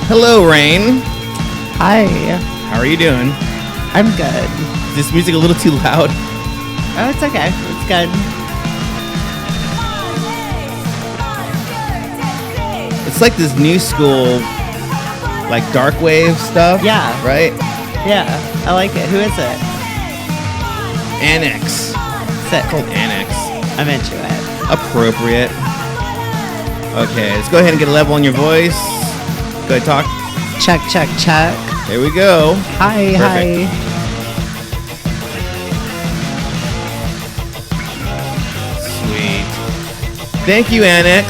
Hello, Raine. Hi. How are you doing? I'm good. Is this music a little too loud? Oh, it's okay. It's good. It's like this new school, like dark wave stuff. Yeah. Right? Yeah. I like it. Who is it? Annex. Sick. Called Annex. I'm into it. Appropriate. Okay, let's go ahead and get a level on your voice. Go ahead, talk. Check, check, check. There we go. Hi, Perfect. hi. Sweet. Thank you, Annex.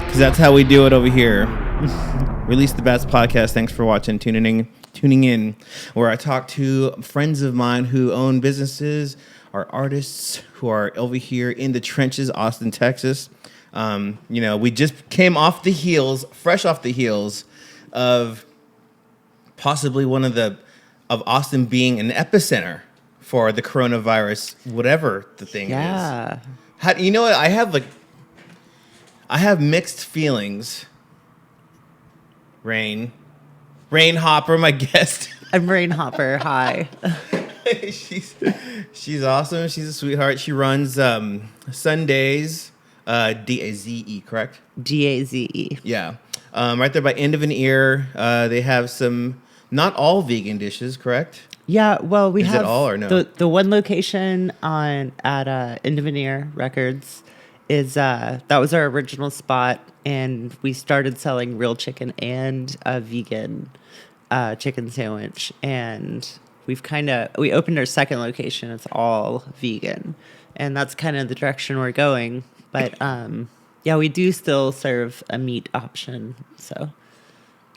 Because that's how we do it over here. Release the Best podcast. Thanks for watching, tuning in, where I talk to friends of mine who own businesses, are artists who are over here in the trenches, Austin, Texas. We just came off the heels, fresh off the heels of possibly of Austin being an epicenter for the coronavirus, whatever the thing is. Yeah. You know what? I have mixed feelings. Raine Hopper, my guest. I'm Raine Hopper. Hi. She's awesome. She's a sweetheart. She runs Sundays, DAZE, correct? DAZE. Yeah. Right there by End of an Ear. They have some, not all vegan dishes, correct? Yeah, well, we Is have it all or no? the one location at Indiveneer Records is that was our original spot, and we started selling real chicken and a vegan chicken sandwich, and we opened our second location. It's all vegan, and that's kind of the direction we're going. But yeah, we do still serve a meat option. So,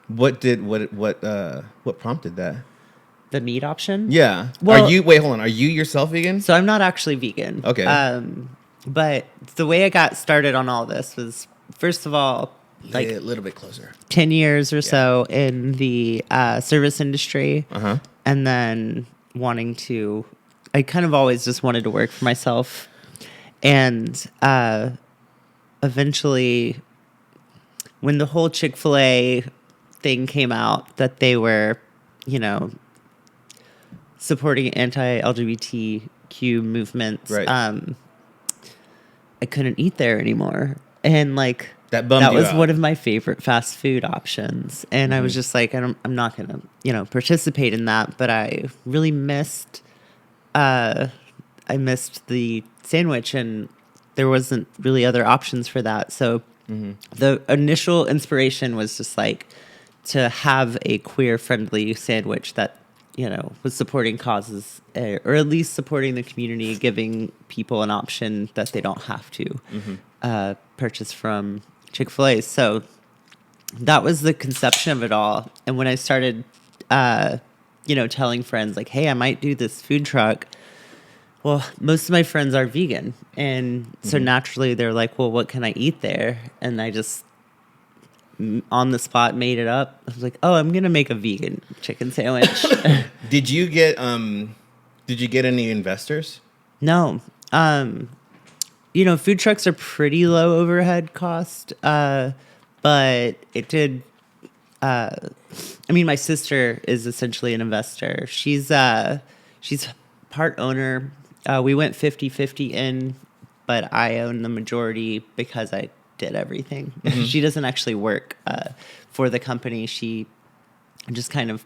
What prompted that? the meat option? Yeah. Well, Are you yourself vegan? So I'm not actually vegan. Okay. But the way I got started on all this was, first of all, like a little bit closer. 10 years or so in the service industry. Uh-huh. And then I kind of always just wanted to work for myself. And eventually, when the whole Chick-fil-A thing came out, that they were, supporting anti-LGBTQ movements, right. I couldn't eat there anymore. And that was one of my favorite fast food options. And I was just like, I'm not going to, participate in that. But I really missed the sandwich, and there wasn't really other options for that. So the initial inspiration was just to have a queer friendly sandwich that, was supporting causes, or at least supporting the community, giving people an option that they don't have to purchase from Chick-fil-A. So that was the conception of it all. And when I started, telling friends hey, I might do this food truck. Well, most of my friends are vegan. And so naturally they're like, well, what can I eat there? And I just on the spot made it up. I was like, oh, I'm going to make a vegan chicken sandwich. Did you get any investors? No. Food trucks are pretty low overhead cost. But it did, my sister is essentially an investor. She's part owner. We went 50-50 in, but I own the majority because I did everything. She doesn't actually work for the company. She just kind of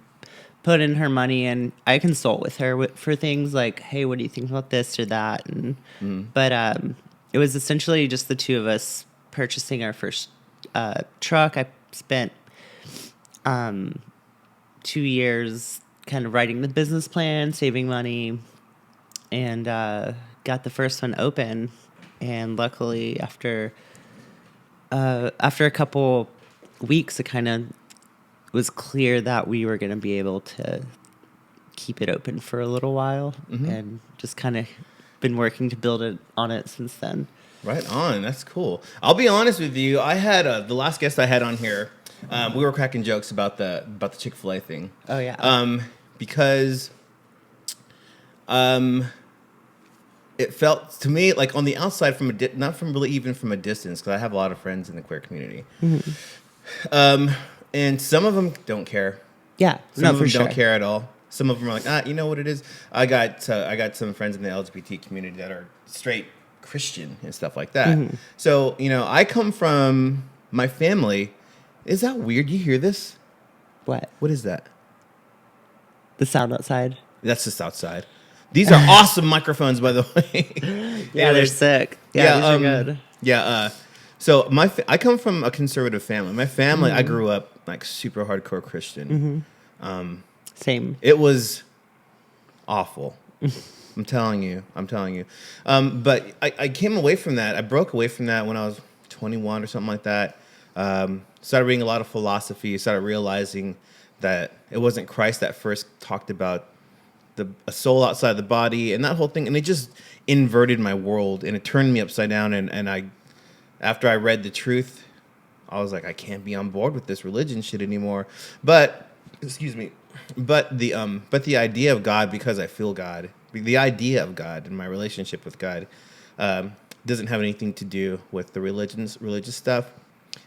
put in her money, and I consult with her for things like, hey, what do you think about this or that? And but it was essentially just the two of us purchasing our first truck. I spent 2 years kind of writing the business plan, saving money, and got the first one open. And luckily, after a couple weeks, it kind of was clear that we were going to be able to keep it open for a little while, and just kind of been working to build it on it since then. Right on. That's cool. I'll be honest with you. I had the last guest I had on here. We were cracking jokes about the Chick-fil-A thing. Oh yeah. Because it felt to me like on the outside from not from really even from a distance, because I have a lot of friends in the queer community. And some of them don't care. Yeah, Some no, of for them sure. don't care at all. Some of them are like, you know what it is? I got some friends in the LGBT community that are straight Christian and stuff like that. So, I come from my family. Is that weird? You hear this? What? What is that? The sound outside? That's just outside. These are awesome microphones, by the way. Yeah, they're Anyways, sick. Yeah, these are good. Yeah. So I come from a conservative family. My family, I grew up like super hardcore Christian. Same. It was awful. I'm telling you. But I came away from that. I broke away from that when I was 21 or something like that. Started reading a lot of philosophy. Started realizing that it wasn't Christ that first talked about a soul outside the body and that whole thing. And it just inverted my world and it turned me upside down. And after I read the truth, I was like, I can't be on board with this religion shit anymore. But the idea of God, because I feel God, the idea of God and my relationship with God, doesn't have anything to do with the religious stuff.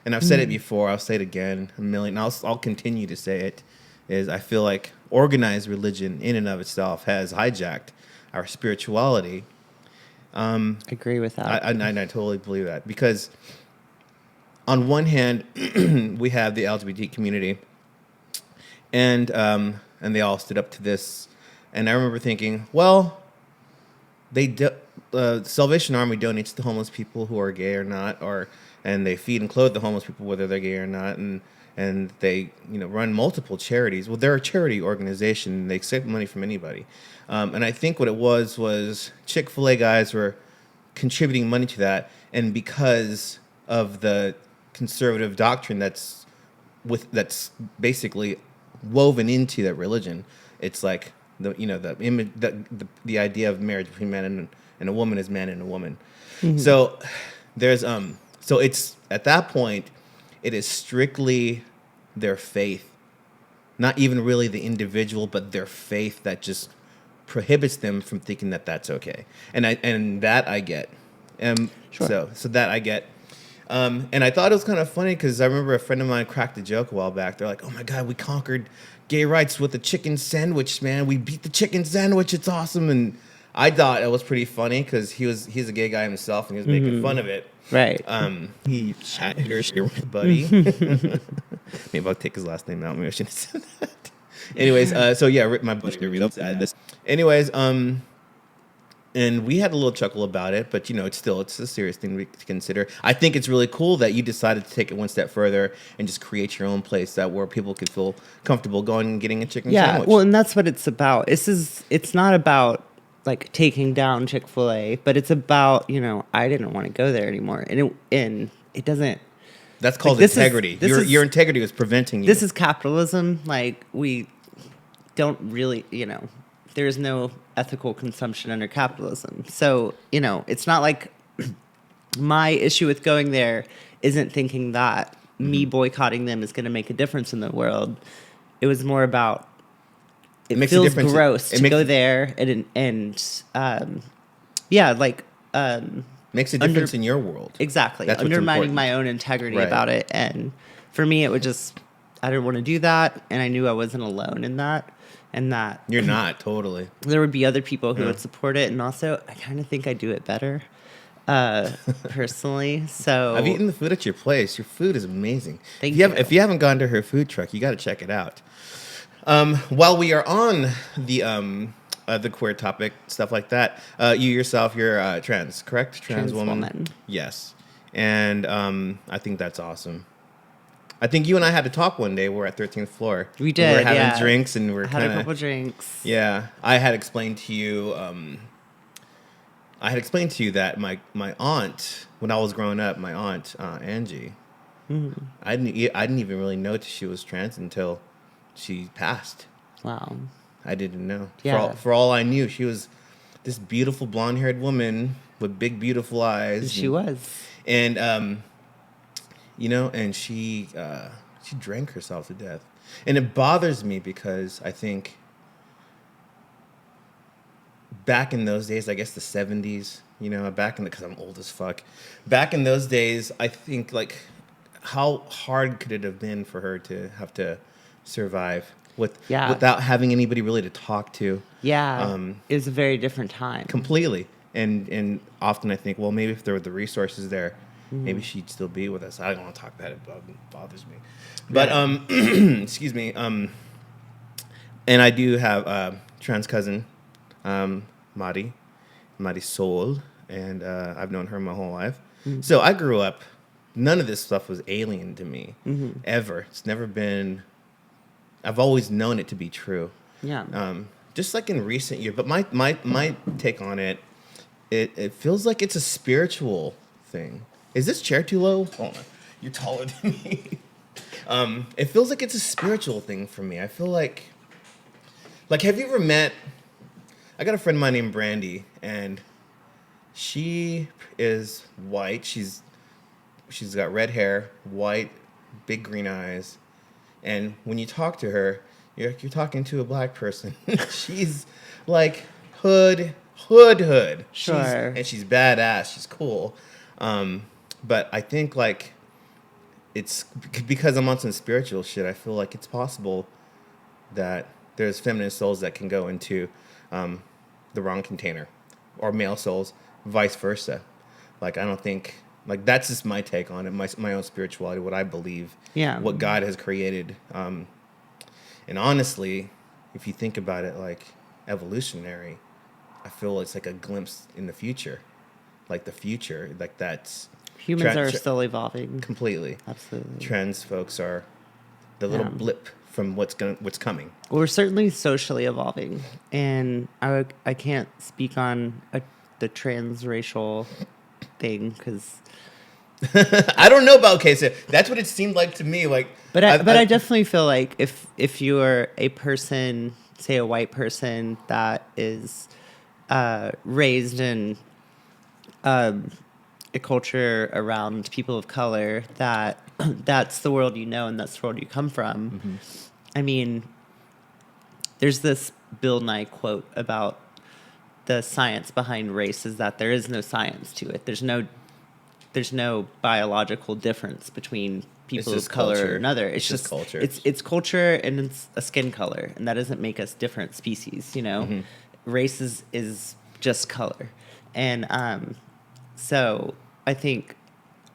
And I've said it before. I'll say it again a million. I'll continue to say it. Is I feel like organized religion in and of itself has hijacked our spirituality. I agree with that. I totally believe that, because on one hand, we have the LGBT community, and they all stood up to this, and I remember thinking, well, Salvation Army donates to homeless people who are gay or not, and they feed and clothe the homeless people whether they're gay or not, and they run multiple charities. Well, they're a charity organization. They accept money from anybody. And I think what it was Chick-fil-A guys were contributing money to that. And because of the conservative doctrine that's basically woven into that religion, it's like the idea of marriage between man and a woman is man and a woman. So there's so it's at that point, it is strictly their faith, not even really the individual, but their faith that just prohibits them from thinking that that's okay. And that I get. Sure. So that I get. And I thought it was kind of funny because I remember a friend of mine cracked a joke a while back. They're like, "Oh my God, we conquered gay rights with a chicken sandwich, man. We beat the chicken sandwich. It's awesome." And I thought it was pretty funny because he's a gay guy himself and he was making fun of it. Right. He shot your buddy. Maybe I'll take his last name out. Maybe I shouldn't have said that. Anyways, so yeah, my buddy. Anyways, and we had a little chuckle about it, but it's a serious thing to consider. I think it's really cool that you decided to take it one step further and just create your own place where people could feel comfortable going and getting a chicken sandwich. Yeah, well, and that's what it's about. It's not about like taking down Chick-fil-A, but it's about, I didn't want to go there anymore. And it doesn't. That's called integrity. Your integrity was preventing you. This is capitalism. Like, we don't really, there's no ethical consumption under capitalism. So, it's not like my issue with going there isn't thinking that me boycotting them is going to make a difference in the world. It was more about it feels gross to go there makes a difference in your world. Exactly. That's undermining my own integrity about it. And for me, it would I didn't want to do that. And I knew I wasn't alone in that. And that you're not totally. There would be other people who would support it. And also, I kind of think I do it better personally. So I've eaten the food at your place. Your food is amazing. Thank you. If you haven't gone to her food truck, you got to check it out. While we are on the queer topic, stuff like that, you yourself, you're trans, correct? Trans woman. Yes. And I think that's awesome. I think you and I had to talk one day. We're at 13th floor. We did. We were having drinks and we're had a couple drinks. Yeah. I had explained to you that my aunt, when I was growing up, my aunt, Angie, I didn't even really know she was trans until she passed. Wow. I didn't know. Yeah. For all I knew, she was this beautiful blonde-haired woman with big, beautiful eyes. She was. And, and she drank herself to death. And it bothers me because I think back in those days, I guess the 70s, you know, because I'm old as fuck. Back in those days, I think, like, how hard could it have been for her to have to survive without having anybody really to talk to? Yeah. It was a very different time. Completely. And often I think, well, maybe if there were the resources there, maybe she'd still be with us. I don't want to talk about it, but it bothers me. But, excuse me. And I do have a trans cousin, Mari Sol, and I've known her my whole life. So I grew up, none of this stuff was alien to me, ever. It's never been, I've always known it to be true. Yeah. Just like in recent years, but my take on it feels like it's a spiritual thing. Is this chair too low? Hold on. You're taller than me. It feels like it's a spiritual thing for me. I feel like, have you ever met, I got a friend of mine named Brandy, and she is white. She's got red hair, white, big green eyes. And when you talk to her, you're talking to a black person. She's like hood. Sure. And she's badass. She's cool. But I think, like, it's because I'm on some spiritual shit. I feel like it's possible that there's feminine souls that can go into the wrong container, or male souls, vice versa. Like, I don't think, like, that's just my take on it, my own spirituality, what I believe, what God has created. And honestly, if you think about it, like, evolutionary, I feel it's like a glimpse in the future. Like, the future, like, that's... Humans are still evolving. Completely. Absolutely. Trans folks are the little blip from what's coming. We're certainly socially evolving, and I can't speak on the transracial thing because I don't know about so that's what it seemed like to me. Like, but I definitely feel like if you're a person, say a white person that is raised in a culture around people of color, that's the world you know and that's the world you come from. I mean, there's this Bill Nye quote about the science behind race is that there is no science to it. There's no biological difference between people of color or another. It's just culture. It's culture, and it's a skin color, and that doesn't make us different species. You know, race is just color, and so I think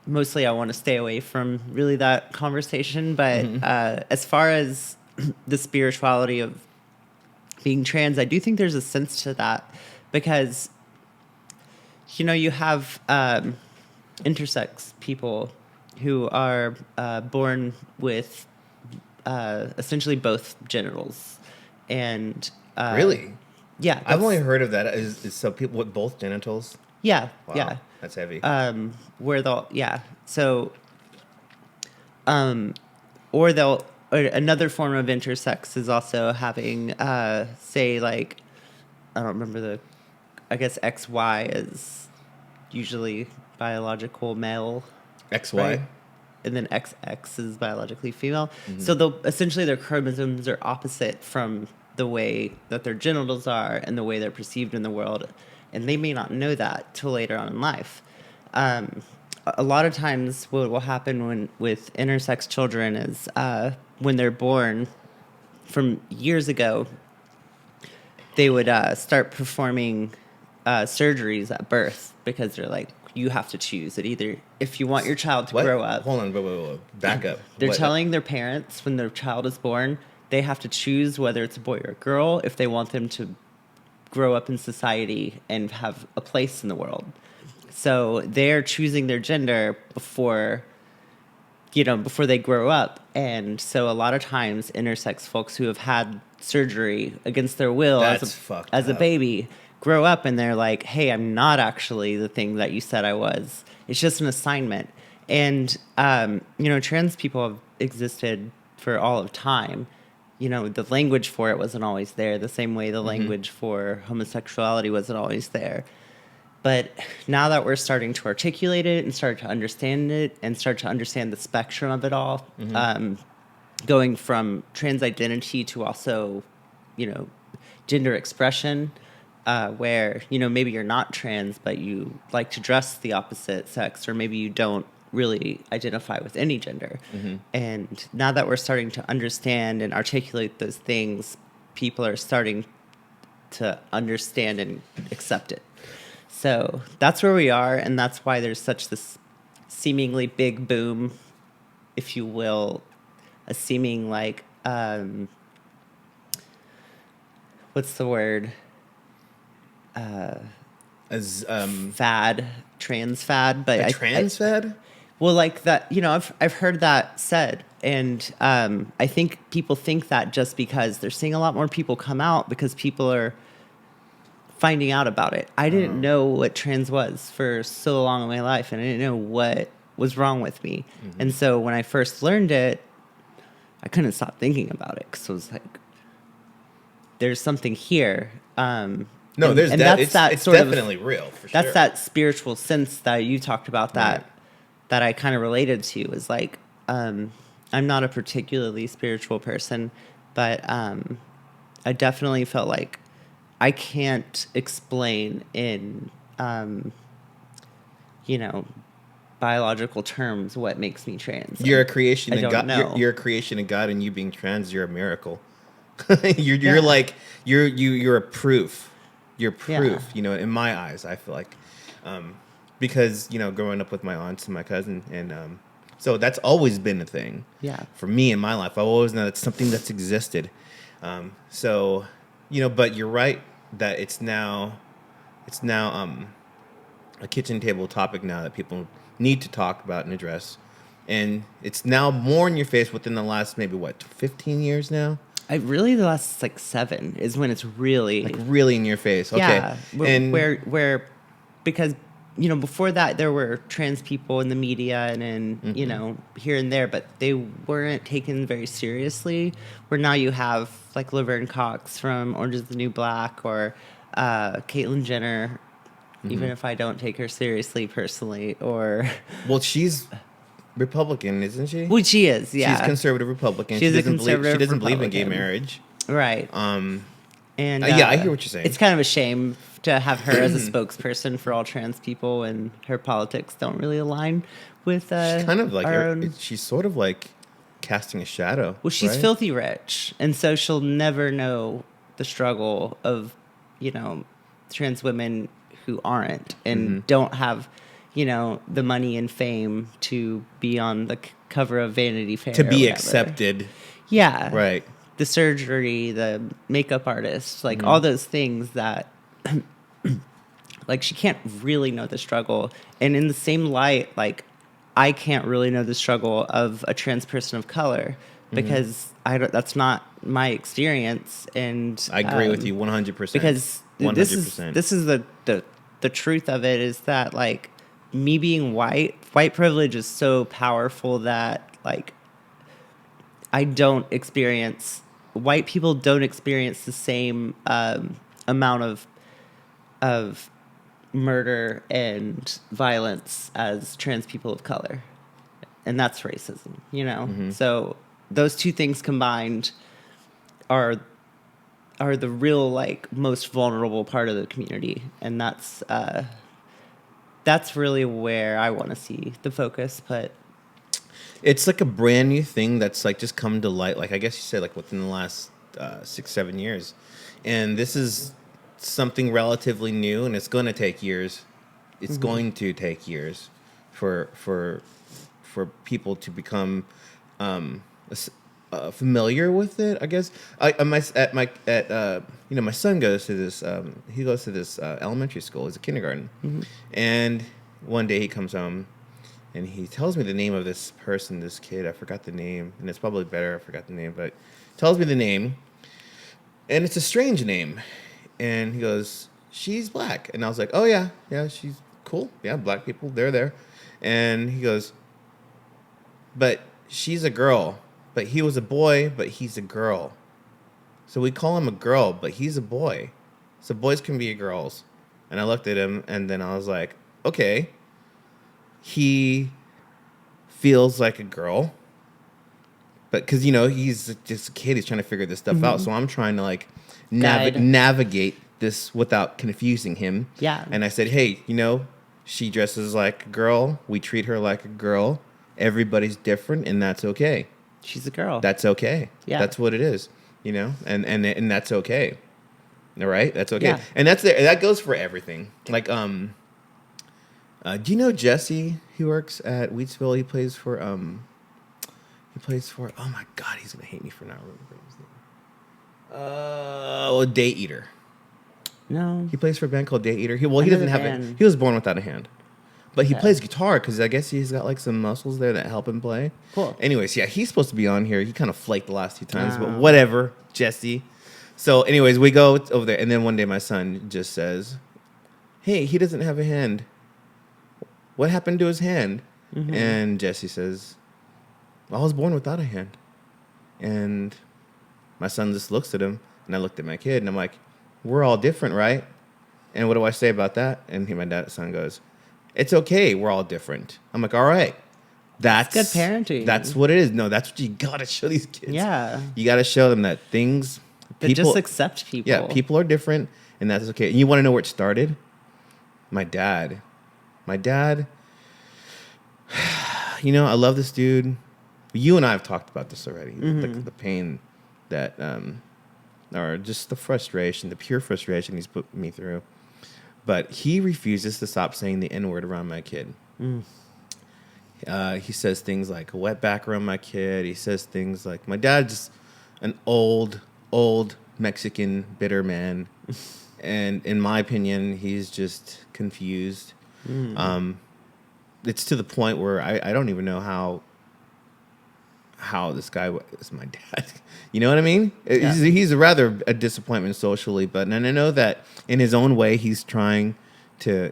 mostly I want to stay away from really that conversation. But as far as the spirituality of being trans, I do think there's a sense to that because, you know, you have intersex people who are born with essentially both genitals. And really? Yeah. I've only heard of that. Is some people with both genitals? Yeah. Wow, yeah. That's heavy. Or another form of intersex is also having, say, like, I don't remember I guess XY is usually biological male. XY? Right? And then XX is biologically female. So essentially their chromosomes are opposite from the way that their genitals are and the way they're perceived in the world. And they may not know that till later on in life. A lot of times what will happen with intersex children is when they're born, from years ago, they would start performing surgeries at birth because they're like, you have to choose it. Either if you want your child to grow up. Hold on, wait. Back up. They're telling their parents when their child is born, they have to choose whether it's a boy or a girl if they want them to grow up in society and have a place in the world. So they're choosing their gender before they grow up. And so a lot of times intersex folks who have had surgery against their will as a baby grow up and they're like, hey, I'm not actually the thing that you said I was. It's just an assignment. And, trans people have existed for all of time. You know, the language for it wasn't always there, the same way the language for homosexuality wasn't always there. But now that we're starting to articulate it and start to understand it and start to understand the spectrum of it all, going from trans identity to also, gender expression, where, you know, maybe you're not trans, but you like to dress the opposite sex, or maybe you don't really identify with any gender. And now that we're starting to understand and articulate those things, people are starting to understand and accept it. So that's where we are, and that's why there's such this seemingly big boom, if you will, a seeming like, what's the word? As Fad, trans fad, but a trans fad? Well, like that, you know, I've heard that said, and I think people think that just because they're seeing a lot more people come out because people are finding out about it. I didn't know what trans was for so long in my life, and I didn't know what was wrong with me. And so when I first learned it, I couldn't stop thinking about it because I was like, "There's something here." No, and, there's and that. that's that It's sort definitely of, real. For that's sure. that spiritual sense that you talked about that Right. that I kind of related to. Is like, I'm not a particularly spiritual person, but I definitely felt like I can't explain in you know, biological terms what makes me trans. You're a creation I of don't God. know. You're a creation of God, and you being trans, you're a miracle. you're Yeah. like you're a proof. You're proof. Yeah. You know, in my eyes, I feel like, because you know, growing up with my aunts and my cousin, and so that's always been a thing. Yeah. For me in my life, I've always known it's something that's existed. So, you know, but you're right that it's now a kitchen table topic now that people need to talk about and address. And it's now more in your face within the last maybe 15 years now? The last like 7 is when it's really Like really in your face. Okay. yeah, And where because you know before that there were trans people in the media and in you know here and there, but they weren't taken very seriously. Where now you have like Laverne Cox from Orange Is the New Black, or Caitlyn Jenner, even if I don't take her seriously personally, or well, she's Republican, isn't she? well, she is, yeah, She's conservative Republican. She's She a doesn't conservative she doesn't believe in gay Republican. marriage. right. And yeah, I hear what you're saying. It's kind of a shame to have her as a spokesperson for all trans people, and her politics don't really align with She's kind of like our own. she's sort of like casting a shadow. Well, she's right? filthy rich, and so she'll never know the struggle of, you know, trans women who aren't and don't have, you know, the money and fame to be on the cover of Vanity Fair to or be whatever. accepted. Yeah, Right. the surgery, the makeup artist, like all those things that, like, she can't really know the struggle. And in the same light, like, I can't really know the struggle of a trans person of color because that's not my experience. And I agree with you 100%. because 100%. this is the truth of it is that, like, me being white privilege is so powerful that, like, white people don't experience the same amount of murder and violence as trans people of color, and that's racism, you know. So those two things combined are the real, like, most vulnerable part of the community, and that's really where I want to see the focus put. It's like a brand new thing that's like just come to light. Like I guess you said, like within the last 6-7 years, and this is something relatively new, and it's going to take years. It's going to take years for people to become familiar with it. I guess my son goes to this. He goes to this elementary school. It's a kindergarten, and one day he comes home. And he tells me the name of this person, this kid. I forgot the name, and it's probably better I forgot the name, but tells me the name, and it's a strange name. And he goes, "She's black," and I was like, "Oh yeah, she's cool. Yeah, black people, they're there." And he goes, "But she's a girl. But he was a boy, but he's a girl. So we call him a girl, but he's a boy. So boys can be girls." And I looked at him, and then I was like, "Okay." He feels like a girl, but because he's just a kid, he's trying to figure this stuff out. So I'm trying to like Guide. navigate this without confusing him. Yeah. And I said, hey, she dresses like a girl. We treat her like a girl. Everybody's different, and that's okay. She's a girl. That's okay. Yeah. That's what it is, and that's okay. All right? That's okay. Yeah. And that goes for everything. Like, do you know Jesse? He works at Wheatsville. He plays for, oh my God, he's going to hate me for not remembering his name. Day Eater. No. He plays for a band called Day Eater. He know doesn't the have band. it. He was born without a hand. But he Okay. plays guitar because I guess he's got like some muscles there that help him play. Cool. Anyways, yeah, he's supposed to be on here. He kind of flaked the last 2 times, but Oh. whatever, Jesse. So anyways, we go over there. And then one day my son just says, hey, he doesn't have a hand. What happened to his hand? Mm-hmm. And Jesse says, I was born without a hand. And my son just looks at him, and I looked at my kid, and I'm like, we're all different, right? And what do I say about that? And my son goes, it's okay, we're all different. I'm like, all right. That's good parenting. That's what it is. No, that's what you got to show these kids. Yeah. You got to show them that things... But just accept people. Yeah, people are different, and that's okay. And you want to know where it started? My dad, I love this dude. You and I have talked about this already. Mm-hmm. The pain that, or just the frustration, the pure frustration he's put me through. But he refuses to stop saying the N-word around my kid. Mm. He says things like a wetback around my kid. He says things like, my dad's just an old Mexican bitter man. And in my opinion, he's just confused. It's to the point where I don't even know how this guy is my dad. You know what I mean? Yeah. He's a disappointment socially, and I know that in his own way, he tries to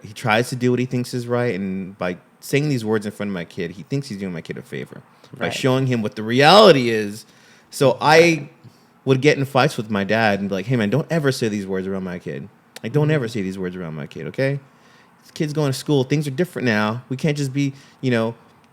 do what he thinks is right. And by saying these words in front of my kid, he thinks he's doing my kid a favor by showing him what the reality is. So I would get in fights with my dad and be like, hey man, don't ever say these words around my kid. Like, don't ever say these words around my kid, okay? This kid's going to school. Things are different now. We can't just be,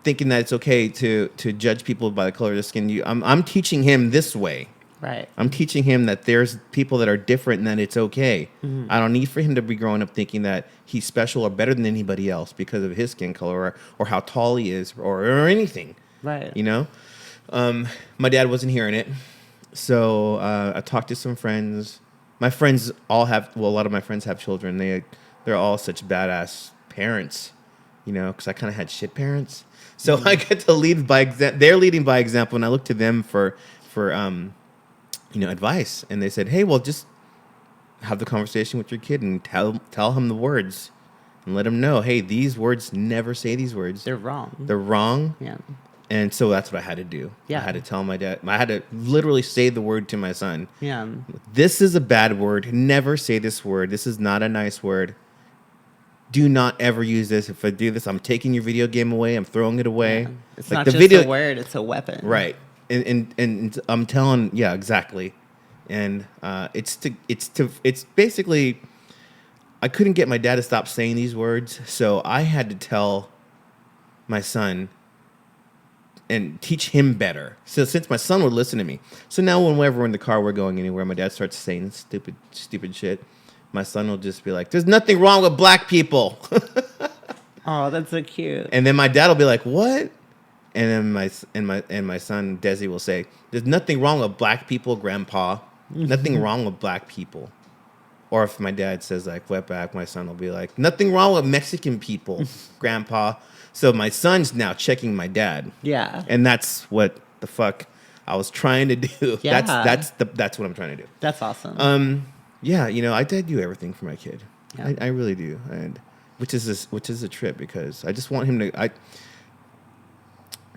thinking that it's okay to judge people by the color of their skin. I'm teaching him this way. Right. I'm teaching him that there's people that are different and that it's okay. Mm-hmm. I don't need for him to be growing up thinking that he's special or better than anybody else because of his skin color or how tall he is or anything. Right. My dad wasn't hearing it. So I talked to some friends. My friends a lot of my friends have children. They're all such badass parents, because I kind of had shit parents. So I get to lead by example. They're leading by example, and I look to them for advice. And they said, hey, well, just have the conversation with your kid and tell him the words and let him know, hey, these words, never say these words. They're wrong. They're wrong. Yeah. And so that's what I had to do. Yeah. I had to tell my dad. I had to literally say the word to my son. Yeah. This is a bad word. Never say this word. This is not a nice word. Do not ever use this. If I do this, I'm taking your video game away. I'm throwing it away. Yeah. It's like not the just video, a word, it's a weapon. right? And I'm telling, yeah, exactly. And it's basically, I couldn't get my dad to stop saying these words, so I had to tell my son and teach him better. So since my son would listen to me, so now whenever we're in the car, we're going anywhere, my dad starts saying stupid shit. My son will just be like, "There's nothing wrong with black people." Oh, that's so cute. And then my dad will be like, "What?" And then my son Desi will say, "There's nothing wrong with black people, Grandpa. Nothing wrong with black people." Or if my dad says like wetback, my son will be like, "Nothing wrong with Mexican people, Grandpa." So my son's now checking my dad. Yeah. And that's what the fuck I was trying to do. Yeah. That's what I'm trying to do. That's awesome. Yeah, I did do everything for my kid. Yeah. I really do, and which is a trip because I just want him to.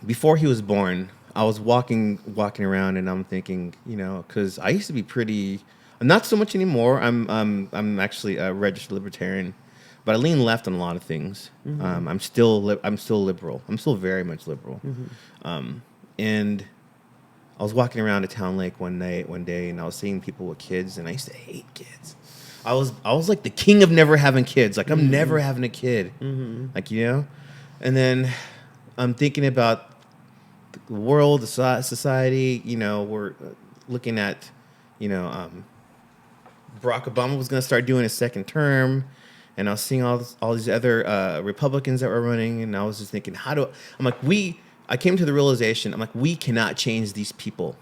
Before he was born, I was walking around, and I'm thinking, because I used to be pretty, not so much anymore. I'm actually a registered libertarian, but I lean left on a lot of things. Mm-hmm. I'm still liberal. I'm still very much liberal, and I was walking around a town lake one day, and I was seeing people with kids, and I used to hate kids. I was like the king of never having kids. Like, I'm never having a kid. Mm-hmm. Like, and then I'm thinking about the world, the society. We're looking at, Barack Obama was going to start doing his second term, and I was seeing all these other Republicans that were running, and I was just thinking, I came to the realization, I'm like, we cannot change these people.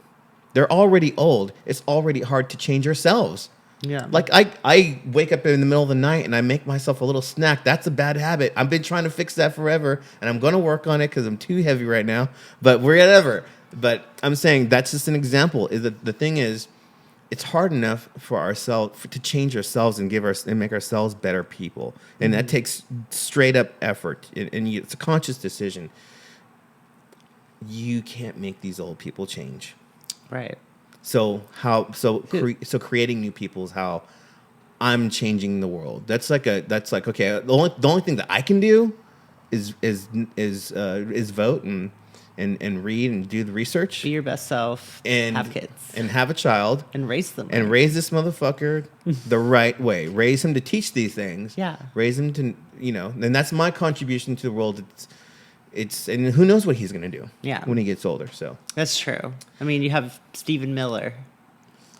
They're already old. It's already hard to change ourselves. Yeah. Like I wake up in the middle of the night and I make myself a little snack. That's a bad habit. I've been trying to fix that forever, and I'm going to work on it because I'm too heavy right now. But whatever. But I'm saying that's just an example. Is that the thing is, it's hard enough for ourselves to change ourselves and make ourselves better people, and that takes straight up effort, and it's a conscious decision. You can't make these old people change. Right. So creating new people is how I'm changing the world. That's like okay. The only thing that I can do is vote and read and do the research. Be your best self. And have kids. And have a child. And raise them. And raise this motherfucker the right way. Raise him to teach these things. Yeah. Raise him to, and that's my contribution to the world. And who knows what he's going to do when he gets older. So that's true. I mean, you have Stephen Miller.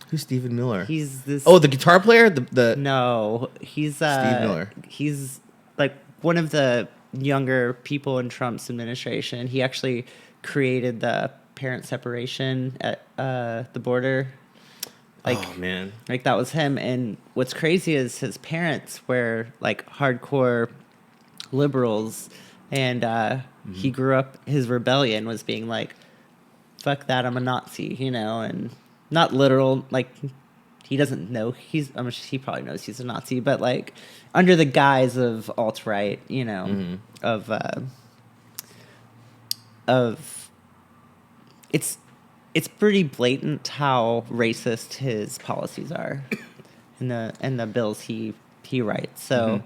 Who's Stephen Miller? He's this. Oh, the guitar player? No, he's Steve Miller. He's like one of the younger people in Trump's administration. He actually created the parent separation at the border. Oh man, like that was him. And what's crazy is his parents were like hardcore liberals, and he grew up. His rebellion was being like, "Fuck that, I'm a Nazi," and not literal. Like he doesn't know he probably knows he's a Nazi, but like under the guise of alt-right, of it's pretty blatant how racist his policies are in the bills he writes. So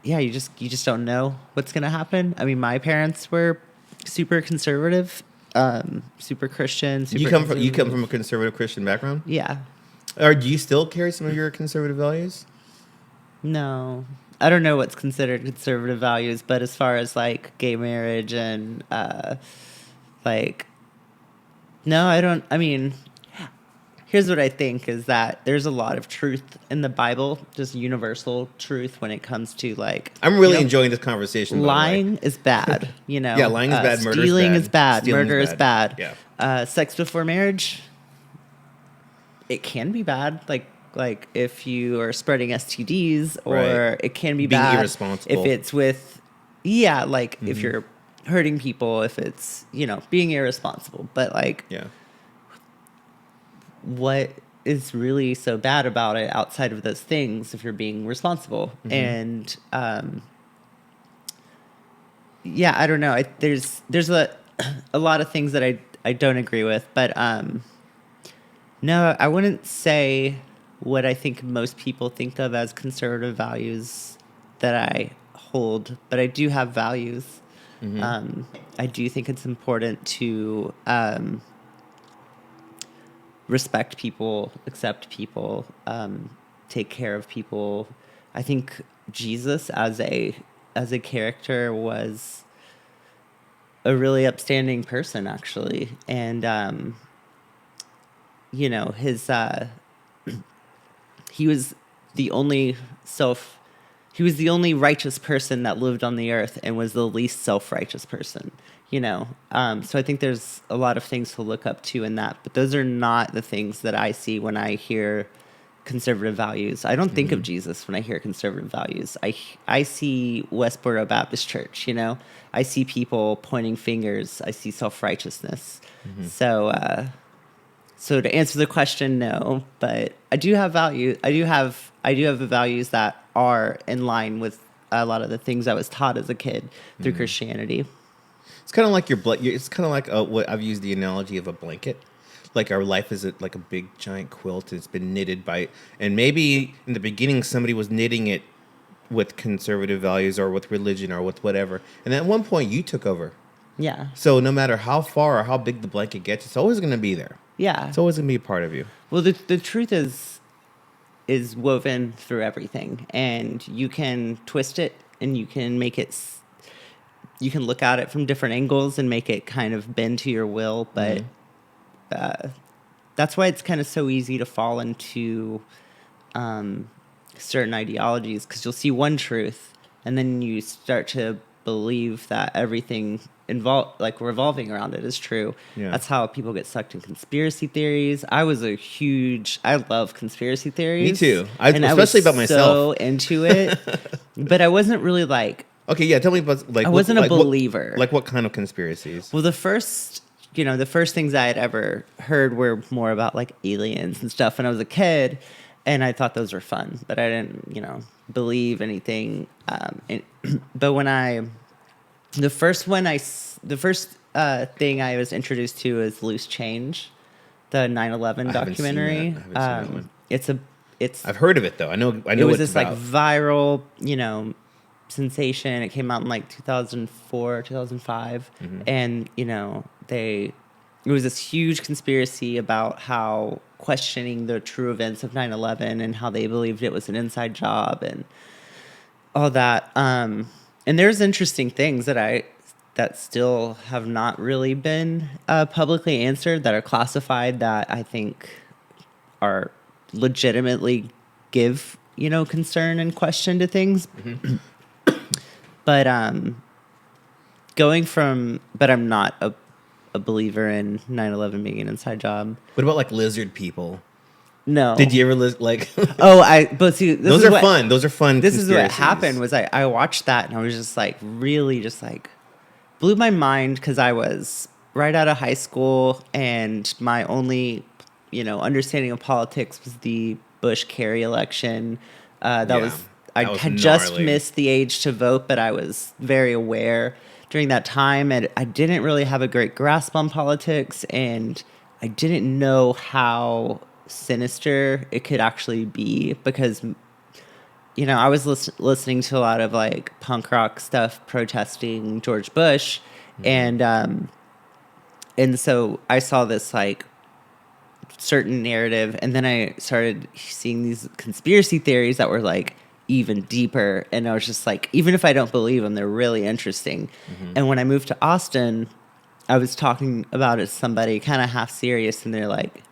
you just don't know what's gonna happen. I mean, my parents were super conservative, super Christian. You come from a conservative Christian background? Yeah. Or do you still carry some of your conservative values? No, I don't know what's considered conservative values, but as far as like gay marriage and no, I don't. I mean, here's what I think is that there's a lot of truth in the Bible, just universal truth when it comes to like. I'm really enjoying this conversation. Lying is bad, Yeah, lying is bad. Murder stealing is bad. Murder is bad. Yeah. Sex before marriage, it can be bad. Like if you are spreading STDs, or it can be being bad irresponsible. if it's with, if you're hurting people, if it's, being irresponsible. But what is really so bad about it outside of those things if you're being responsible? And, I don't know. There's a lot of things that I don't agree with, but, no, I wouldn't say what I think most people think of as conservative values that I hold, but I do have values. I do think it's important to respect people, accept people, take care of people. I think Jesus as a character was a really upstanding person, actually, and his he was the only righteous person that lived on the earth and was the least self-righteous person, So I think there's a lot of things to look up to in that, but those are not the things that I see when I hear conservative values. I don't think of Jesus when I hear conservative values. I see Westboro Baptist Church, I see people pointing fingers. I see self-righteousness. So to answer the question, no, but I do have value. I do have the values that are in line with a lot of the things I was taught as a kid through Christianity. It's kind of like it's kind of like what I've used the analogy of a blanket. Like our life is like a big giant quilt. It's been knitted and maybe in the beginning somebody was knitting it with conservative values or with religion or with whatever. And at one point you took over. Yeah. So no matter how far or how big the blanket gets, it's always going to be there. Yeah. It's always going to be a part of you. Well, the truth is woven through everything, and you can twist it and you can make it, you can look at it from different angles and make it kind of bend to your will. But that's why it's kind of so easy to fall into certain ideologies, because you'll see one truth and then you start to believe that everything involved, like revolving around it, is true. Yeah. That's how people get sucked in conspiracy theories. I love conspiracy theories. Me too. And especially about myself. So into it, but I wasn't really like. Okay, yeah. Tell me about like. I wasn't a believer. What kind of conspiracies? Well, the first things I had ever heard were more about like aliens and stuff when I was a kid, and I thought those were fun, but I didn't, believe anything. But when the first thing I was introduced to is Loose Change, the 9/11 documentary. I haven't seen that. I've heard of it though. I know. It was this like viral, sensation. It came out in like 2004, 2005, and it was this huge conspiracy about how questioning the true events of 9/11 and how they believed it was an inside job and all that. And there's interesting things that still have not really been publicly answered, that are classified, that I think are legitimately give concern and question to things. But I'm not a believer in 9/11 being an inside job. What about like lizard people? No. Did you ever like? But see, those are fun. Those are fun. This is what happened. Was I watched that and I was just like really just like blew my mind, because I was right out of high school and my only understanding of politics was the Bush-Kerry election. I had just missed the age to vote, but I was very aware during that time, and I didn't really have a great grasp on politics, and I didn't know how sinister it could actually be, because I was listening to a lot of like punk rock stuff protesting George Bush, and so I saw this like certain narrative, and then I started seeing these conspiracy theories that were like even deeper, and I was just like, even if I don't believe them, they're really interesting. And when I moved to Austin, I was talking about it to somebody kind of half serious, and they're like,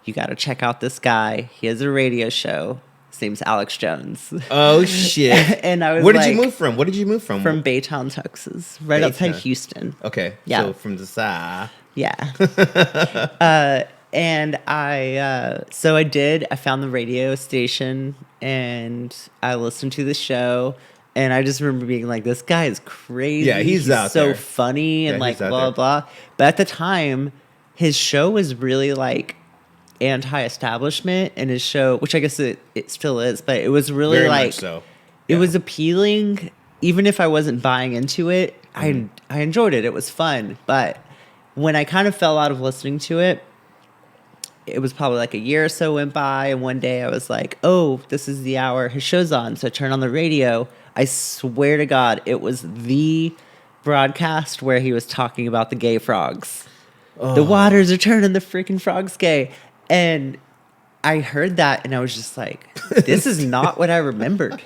you got to check out this guy. He has a radio show. His name's Alex Jones. Oh shit. And I was Where did you move from? What did you move from? From Baytown, Texas, right outside Houston. Okay. Yeah. So from the side. Yeah. And I found the radio station and I listened to the show, and I just remember being like, this guy is crazy. Yeah, he's out so there. funny and like blah, blah. But at the time, his show was really like anti-establishment, and his show, which I guess it still is, but it was really Very like, much so. It was appealing. Even if I wasn't buying into it, I enjoyed it. It was fun. But when I kind of fell out of listening to it, it was probably like a year or so went by, and one day I was like, oh, this is the hour his show's on. So I turned on the radio. I swear to God, it was the broadcast where he was talking about the gay frogs. Oh. The waters are turning the freaking frogs gay. And I heard that, and I was just like, this is not what I remembered.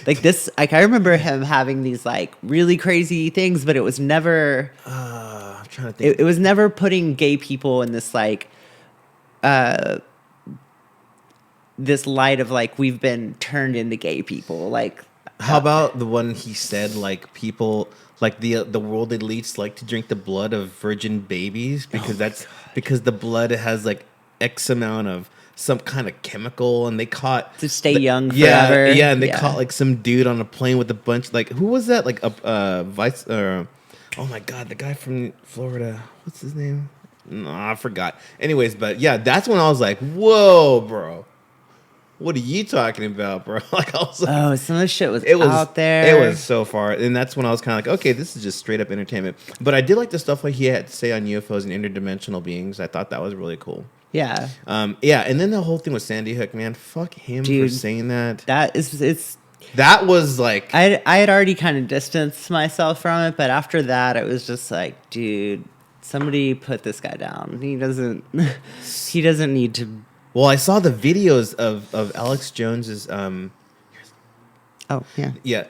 Like this, like I remember him having these like really crazy things, but it was never. I'm trying to think. It was never putting gay people in this like, this light of like we've been turned into gay people. Like, how about the one he said like people like the world elites like to drink the blood of virgin babies because because the blood has like X amount of some kind of chemical, and they caught to stay young forever. Yeah, and they caught like some dude on a plane with a bunch, like who was that? Like a vice. Oh my God, the guy from Florida. What's his name? No, I forgot. Anyways, but yeah, that's when I was like, whoa, bro. What are you talking about, bro? Like I was like, some of the shit was out there. It was so far, and that's when I was kind of like, okay, this is just straight up entertainment. But I did like the stuff like he had to say on UFOs and interdimensional beings. I thought that was really cool. Yeah. Yeah, and then the whole thing with Sandy Hook, man, fuck him for saying that. That was like I had already kind of distanced myself from it, but after that, it was just like, dude, somebody put this guy down. He doesn't need to. Well, I saw the videos of Alex Jones's. Oh yeah. Yeah.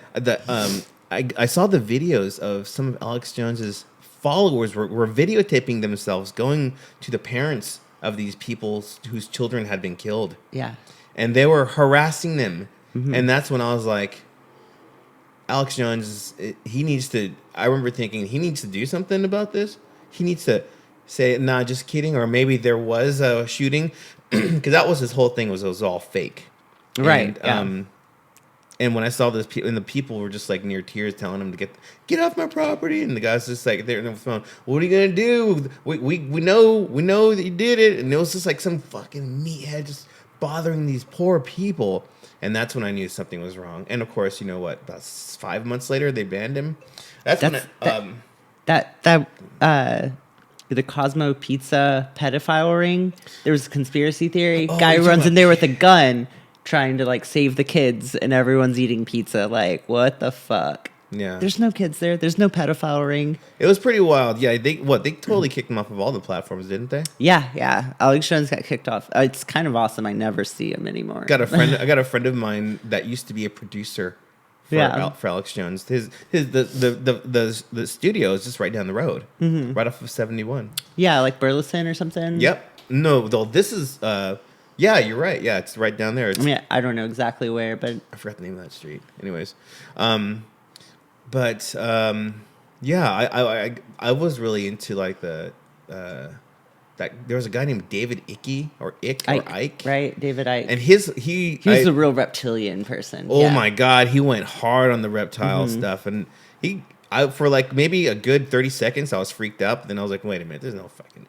I saw the videos of some of Alex Jones's followers were videotaping themselves going to the parents of these people whose children had been killed. Yeah. And they were harassing them. And that's when I was like, Alex Jones, he needs to, I remember thinking, he needs to do something about this. He needs to say, nah, just kidding. Or maybe there was a shooting. Because that was his whole thing, was it was all fake. Right. And when I saw this, and the people were just like near tears telling him to get off my property. And the guy's just like, they're on the phone. What are you going to do? We know that you did it. And it was just like some fucking meathead just bothering these poor people. And that's when I knew something was wrong. And of course, you know what? About 5 months later, they banned him. The Cosmo Pizza pedophile ring. There was a conspiracy theory. Guy runs in there with a gun, trying to like save the kids, and everyone's eating pizza. Like, what the fuck? Yeah. There's no kids there. There's no pedophile ring. It was pretty wild. Yeah, they totally kicked him off of all the platforms, didn't they? Yeah. Alex Jones got kicked off. It's kind of awesome. I never see him anymore. I got a friend of mine that used to be a producer for Alex Jones. The studio is just right down the road, right off of 71. Yeah, like Burleson or something. Yep. No, though this is yeah, you're right. Yeah, it's right down there. I don't know exactly where, but I forgot the name of that street. Anyways, yeah, I was really into like the that there was a guy named David Icke or Ike, right? David Icke, and he was a real reptilian person. Oh my God, he went hard on the reptile stuff, and for like maybe a good 30 seconds, I was freaked out. But then I was like, wait a minute, there's no fucking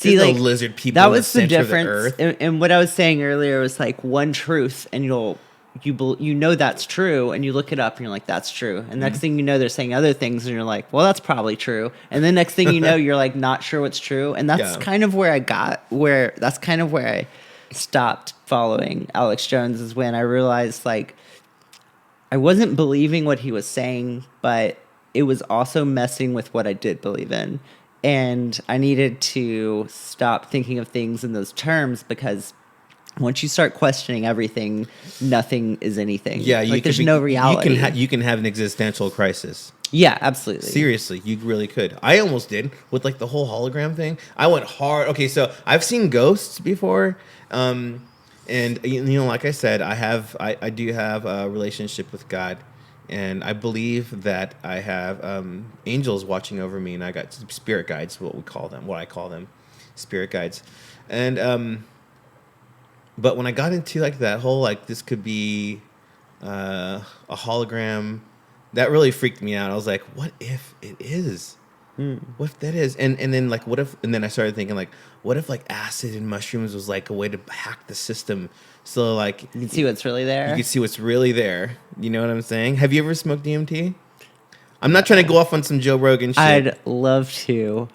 no lizard people. That was in the the center difference. of the earth. And what I was saying earlier was like one truth, and you know that's true, and you look it up, and you're like, that's true. And next thing you know, they're saying other things, and you're like, well, that's probably true. And then next thing you know, you're like, not sure what's true. And that's kind of where I stopped following Alex Jones, is when I realized like I wasn't believing what he was saying, but it was also messing with what I did believe in. And I needed to stop thinking of things in those terms, because once you start questioning everything, nothing is anything. Yeah, like there's no reality. You can have an existential crisis. Yeah, absolutely. Seriously, you really could. I almost did with like the whole hologram thing. I went hard. Okay, so I've seen ghosts before, and you know, like I said, I do have a relationship with God, and I believe that I have angels watching over me, and I got spirit guides, what I call them, spirit guides, and but when I got into like that whole like this could be a hologram, that really freaked me out. I was like, what if it is? What if that is? And then like what if? And then I started thinking like, what if like acid and mushrooms was like a way to hack the system? So like you can see what's really there. You can see what's really there. You know what I'm saying? Have you ever smoked DMT? I'm not trying to go off on some Joe Rogan shit. I'd love to.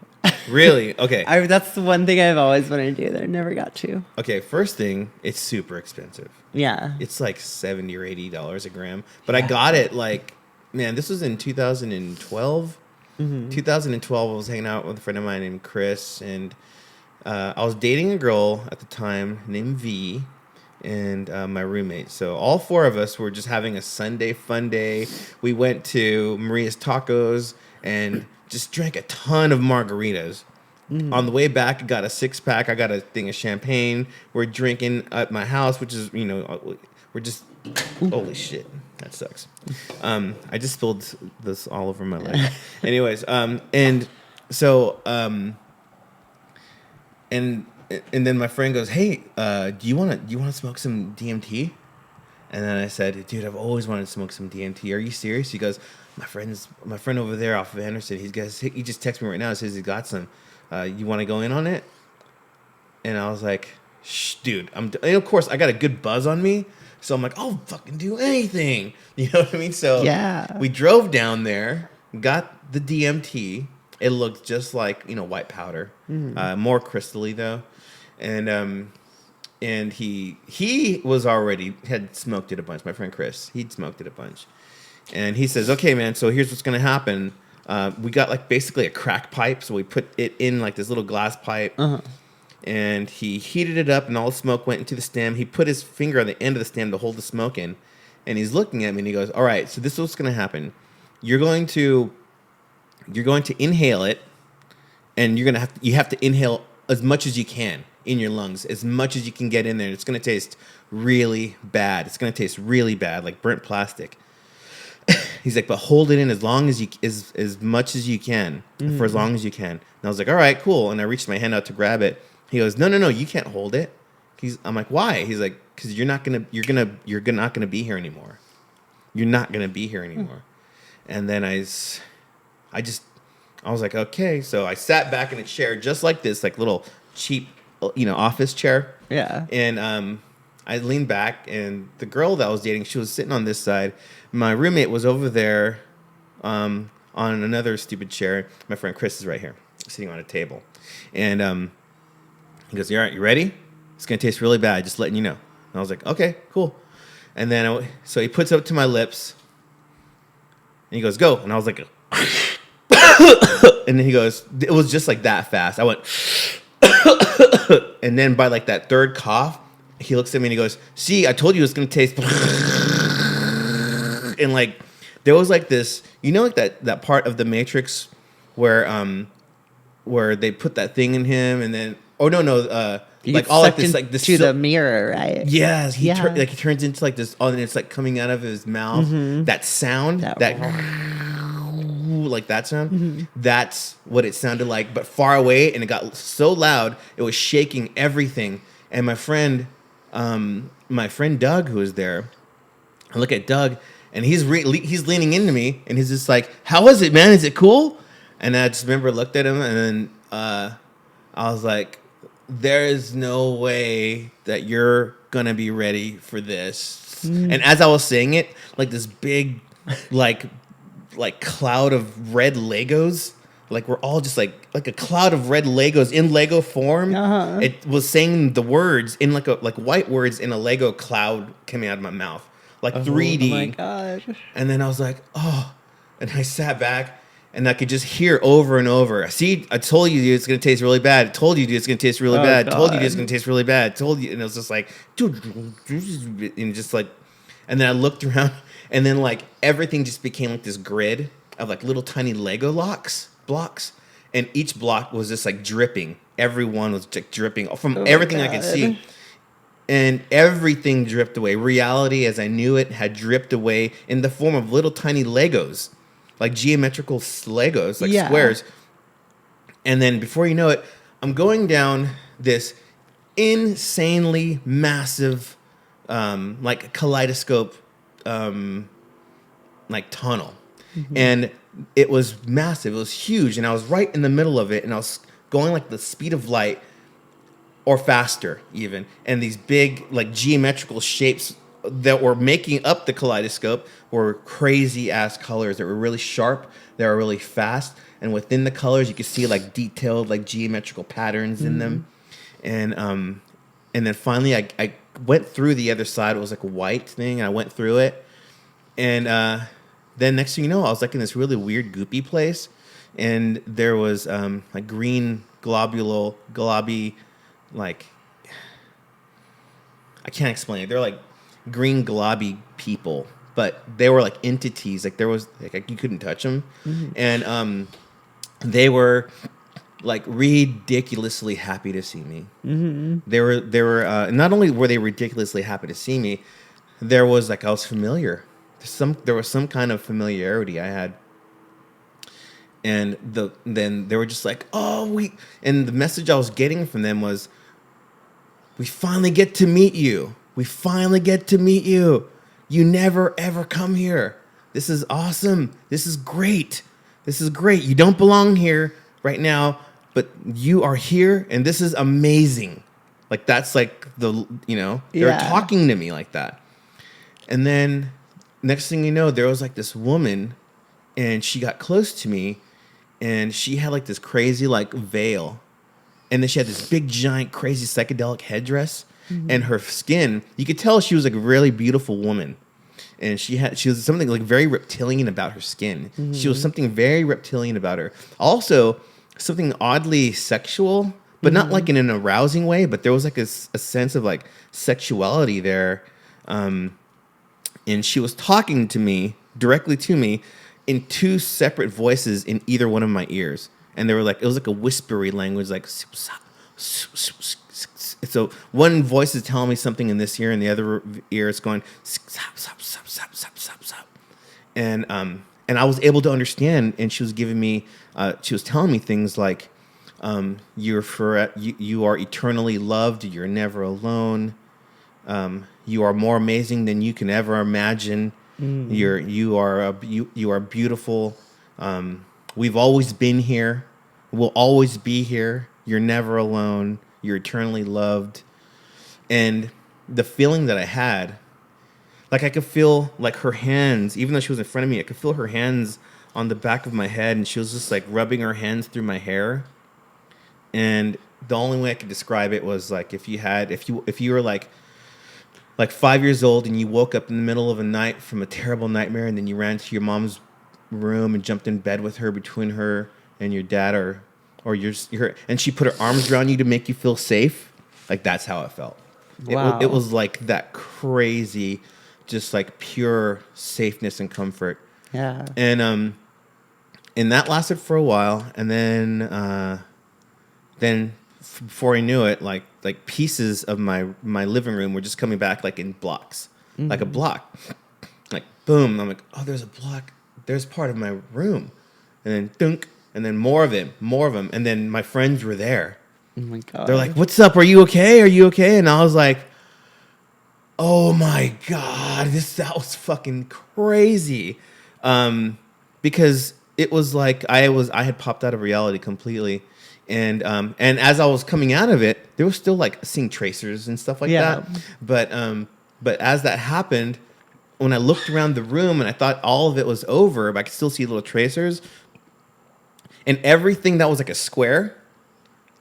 Really? Okay. That's the one thing I've always wanted to do that I never got to. Okay, first thing, it's super expensive. Yeah. It's like $70 or $80 a gram. But I got it like, man, this was in 2012. 2012, I was hanging out with a friend of mine named Chris, and I was dating a girl at the time named V, and my roommate. So all four of us were just having a Sunday fun day. We went to Maria's Tacos and just drank a ton of margaritas. On the way back, I got a 6-pack. I got a thing of champagne. We're drinking at my house, which is, you know, we're just, holy shit, that sucks. I just spilled this all over my leg. Anyways, and so, and then my friend goes, hey, do you want to smoke some DMT? And then I said, dude, I've always wanted to smoke some DMT. Are you serious? He goes, my friend over there off of Anderson, he just texted me right now and says he got some. You want to go in on it? And I was like, shh, dude. And of course, I got a good buzz on me. So I'm like, I'll fucking do anything. You know what I mean? So yeah. We drove down there, got the DMT. It looked just like, you know, white powder. More crystally, though. And he was already had smoked it a bunch. My friend Chris, he'd smoked it a bunch. And he says, okay, man, so here's what's going to happen. We got like basically a crack pipe. So we put it in like this little glass pipe. And he heated it up and all the smoke went into the stem. He put his finger on the end of the stem to hold the smoke in. And he's looking at me and he goes, all right, so this is what's going to happen. You're going to inhale it, and you have to inhale as much as you can. in your lungs, as much as you can get in there. It's going to taste really bad. It's going to taste really bad, like burnt plastic. He's like, but hold it in as long as you, as much as you can, for as long as you can. And I was like, all right, cool. And I reached my hand out to grab it. He goes, no, you can't hold it. I'm like, why? He's like, because you're not gonna be here anymore. You're not gonna be here anymore. And then I was like, okay. So I sat back in a chair just like this, like little cheap, office chair. Yeah. And I leaned back, and the girl that I was dating, she was sitting on this side. My roommate was over there on another stupid chair. My friend Chris is right here, sitting on a table. And he goes, all right, you ready? It's going to taste really bad, just letting you know. And I was like, okay, cool. And then, so he puts it up to my lips, and he goes, go. And I was like, and then he goes, it was just like that fast. I went, and then by like that third cough, he looks at me and he goes, see, I told you it was going to taste. And like, there was like this, like that part of the Matrix where they put that thing in him, and then, like all like this to the mirror, right? Yes, he turns into like this, and it's like coming out of his mouth. That sound, like that sound, that's what it sounded like, but far away, and it got so loud, it was shaking everything. And my friend Doug, who was there, I look at Doug, and he's leaning into me, and he's just like, "How is it, man? Is it cool?" And I just remember looked at him, and then I was like, there is no way that you're gonna be ready for this. And as I was saying it, like this big, like cloud of red Legos, like we're all just like a cloud of red Legos in Lego form. It was saying the words in like white words in a Lego cloud coming out of my mouth, like 3D. Oh my god! And then I was like, oh, and I sat back. And I could just hear over and over. See, I told you, dude, it's going to taste really bad. I told you, dude, it's going to taste really bad. I told you, dude, it's going to taste really bad. I told you. And it was just like, dude, and just like, and then I looked around, and then like everything just became like this grid of like little tiny Lego blocks. And each block was just like dripping. Every one was like dripping from everything I could see. And everything dripped away. Reality as I knew it had dripped away in the form of little tiny Legos. Like geometrical Legos, like squares. And then before you know it, I'm going down this insanely massive, like kaleidoscope, like tunnel. And it was massive. It was huge. And I was right in the middle of it. And I was going like the speed of light or faster even. And these big like geometrical shapes that were making up the kaleidoscope were crazy ass colors that were really sharp, that were really fast, and within the colors you could see like detailed like geometrical patterns in them. And then finally I went through the other side. It was like a white thing. I went through it, and then next thing you know, I was like in this really weird goopy place, and there was like green globby, like I can't explain it. They're like green globby people, but they were like entities. Like there was like you couldn't touch them, and they were like ridiculously happy to see me. They were not only were they ridiculously happy to see me, there was like I was familiar. There was some kind of familiarity I had, and then they were just like, and the message I was getting from them was, we finally get to meet you. We finally get to meet you. You never, ever come here. This is awesome. This is great. This is great. You don't belong here right now, but you are here, and this is amazing. Like, that's like they're talking to me like that. And then next thing you know, there was like this woman, and she got close to me, and she had like this crazy like veil. And then she had this big, giant, crazy psychedelic headdress. And her skin, you could tell she was like a really beautiful woman. And she was something like very reptilian about her skin. She was something very reptilian about her. Also, something oddly sexual, but not like in an arousing way. But there was like a sense of like sexuality there. And she was talking to me, directly to me, in two separate voices in either one of my ears. And they were like, it was like a whispery language, like So one voice is telling me something in this ear, and the other ear is going stop, stop, stop, stop, stop, stop, stop. And I was able to understand, and she was giving me, she was telling me things like, you are eternally loved. You're never alone. You are more amazing than you can ever imagine. You are beautiful. We've always been here. We'll always be here. You're never alone. You're eternally loved. And the feeling that I had, like I could feel like her hands, even though she was in front of me, I could feel her hands on the back of my head, and she was just like rubbing her hands through my hair. And the only way I could describe it was like if you were like 5 years old and you woke up in the middle of a night from a terrible nightmare, and then you ran to your mom's room and jumped in bed with her between her and your dad, or and she put her arms around you to make you feel safe. Like that's how it felt. Wow. It was like that crazy, just like pure safeness and comfort. Yeah. And that lasted for a while, and then before I knew it, like pieces of my living room were just coming back like in blocks, like a block, like boom. I'm like, oh, there's a block. There's part of my room, and then dunk, and then more of them, and then my friends were there. Oh my God. They're like, "What's up? Are you okay? Are you okay?" And I was like, "Oh my God, that was fucking crazy," because it was like I had popped out of reality completely. And as I was coming out of it, there was still like seeing tracers and stuff like that. But as that happened, when I looked around the room and I thought all of it was over, but I could still see little tracers. And everything that was like a square,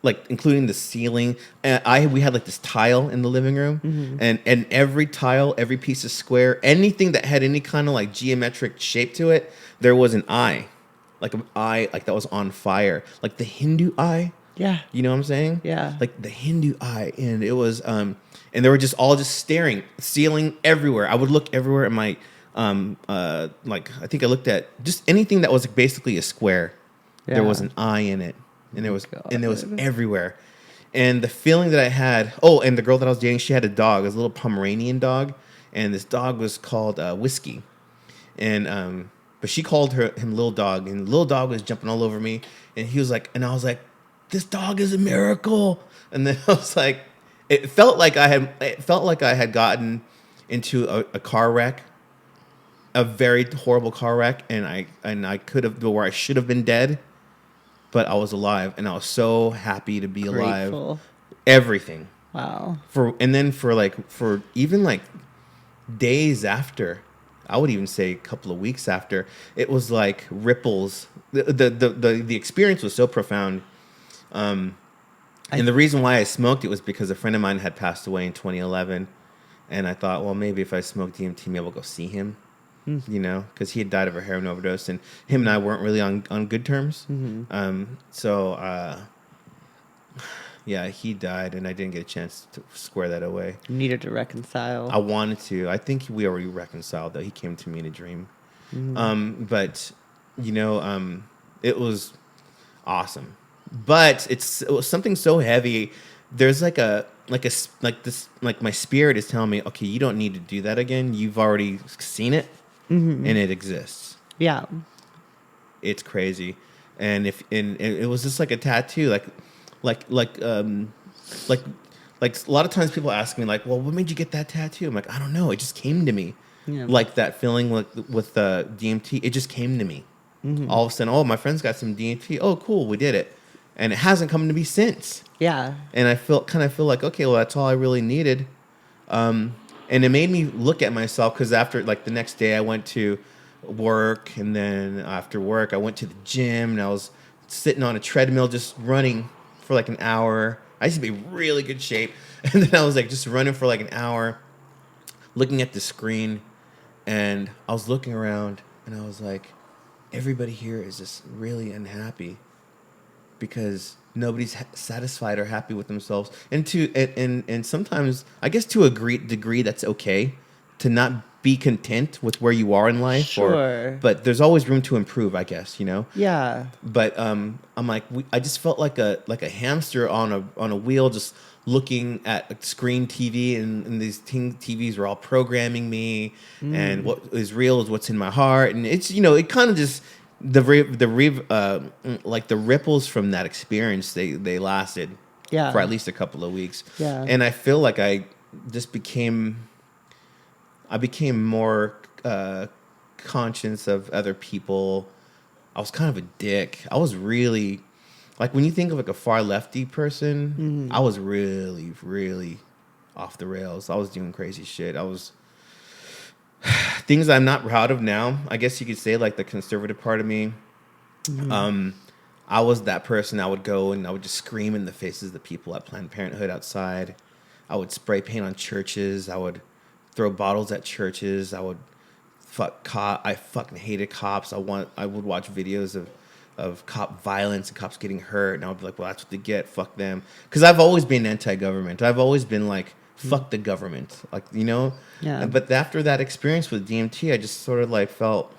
like including the ceiling, we had like this tile in the living room, and every tile, every piece of square, anything that had any kind of like geometric shape to it, there was an eye. Like an eye, like that was on fire, like the Hindu eye. Yeah. You know what I'm saying? Yeah. Like the Hindu eye, and it was, and they were just all just staring, ceiling everywhere. I would look everywhere at my, like I think I looked at just anything that was basically a square. Yeah. There was an eye in it, and there was everywhere. And the feeling that I had. Oh, and the girl that I was dating, she had a dog, it was a little Pomeranian dog, and this dog was called Whiskey, and but she called him Little Dog, and Little Dog was jumping all over me, and he was like, and I was like, this dog is a miracle. And then I was like, it felt like I had gotten into a car wreck, a very horrible car wreck, and I could have, where I should have been dead, but I was alive, and I was so happy to be Grateful. alive. Everything. Wow. For even like days after, I would even say a couple of weeks after, it was like ripples. The experience was so profound. And the reason why I smoked it was because a friend of mine had passed away in 2011. And I thought, well, maybe if I smoke DMT, maybe I'll go see him, you know, because he had died of a heroin overdose, and him and I weren't really on good terms. Yeah, he died, and I didn't get a chance to square that away. You needed to reconcile. I wanted to. I think we already reconciled, though. He came to me in a dream. But, you know, it was awesome. But it was something so heavy. There's like my spirit is telling me, okay, you don't need to do that again. You've already seen it, and it exists. Yeah. It's crazy. And it was just like a tattoo, like a lot of times people ask me like, well, what made you get that tattoo? I'm like, I don't know. It just came to me. Yeah. Like that feeling with DMT, it just came to me. All of a sudden, oh, my friend's got some DMT. Oh, cool, we did it. And it hasn't come to me since. Yeah. And I feel like, okay, well, that's all I really needed. And it made me look at myself, because after, like, the next day I went to work, and then after work I went to the gym, and I was sitting on a treadmill just running for like an hour. I used to be in really good shape. And then I was like just running for like an hour, looking at the screen, and I was looking around, and I was like, everybody here is just really unhappy because nobody's satisfied or happy with themselves. And sometimes, I guess to a degree, that's okay to not be content with where you are in life. Sure. But there's always room to improve, I guess, you know? Yeah. But I'm like, I just felt like a hamster on a wheel, just looking at a screen TV, and these TVs were all programming me, and what is real is what's in my heart, and it's, you know, it kind of just like the ripples from that experience, they lasted for at least a couple of weeks. Yeah. And I feel like I became more conscious of other people. I was kind of a dick. I was really, like, when you think of like a far lefty person, I was really, really off the rails. I was doing crazy shit. I was things I'm not proud of now. I guess you could say, like, the conservative part of me. I was that person. I would go and I would just scream in the faces of the people at Planned Parenthood outside. I would spray paint on churches. I would throw bottles at churches. I would I fucking hated cops. I would watch videos of cop violence and cops getting hurt, and I would be like, well, that's what they get. Fuck them. Because I've always been anti-government. I've always been like, fuck the government. Like, you know? Yeah. But after that experience with DMT, I just sort of like felt,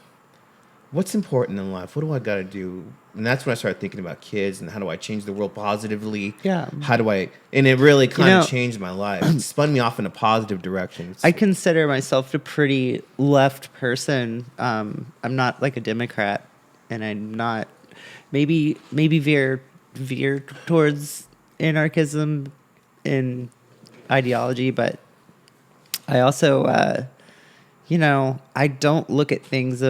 what's important in life? What do I got to do? And that's when I started thinking about kids and how do I change the world positively? Yeah. And it really kind of changed my life. It spun me off in a positive direction. I consider myself a pretty left person. I'm not like a Democrat, and I'm not maybe veer towards anarchism in ideology, but I also, I don't look at things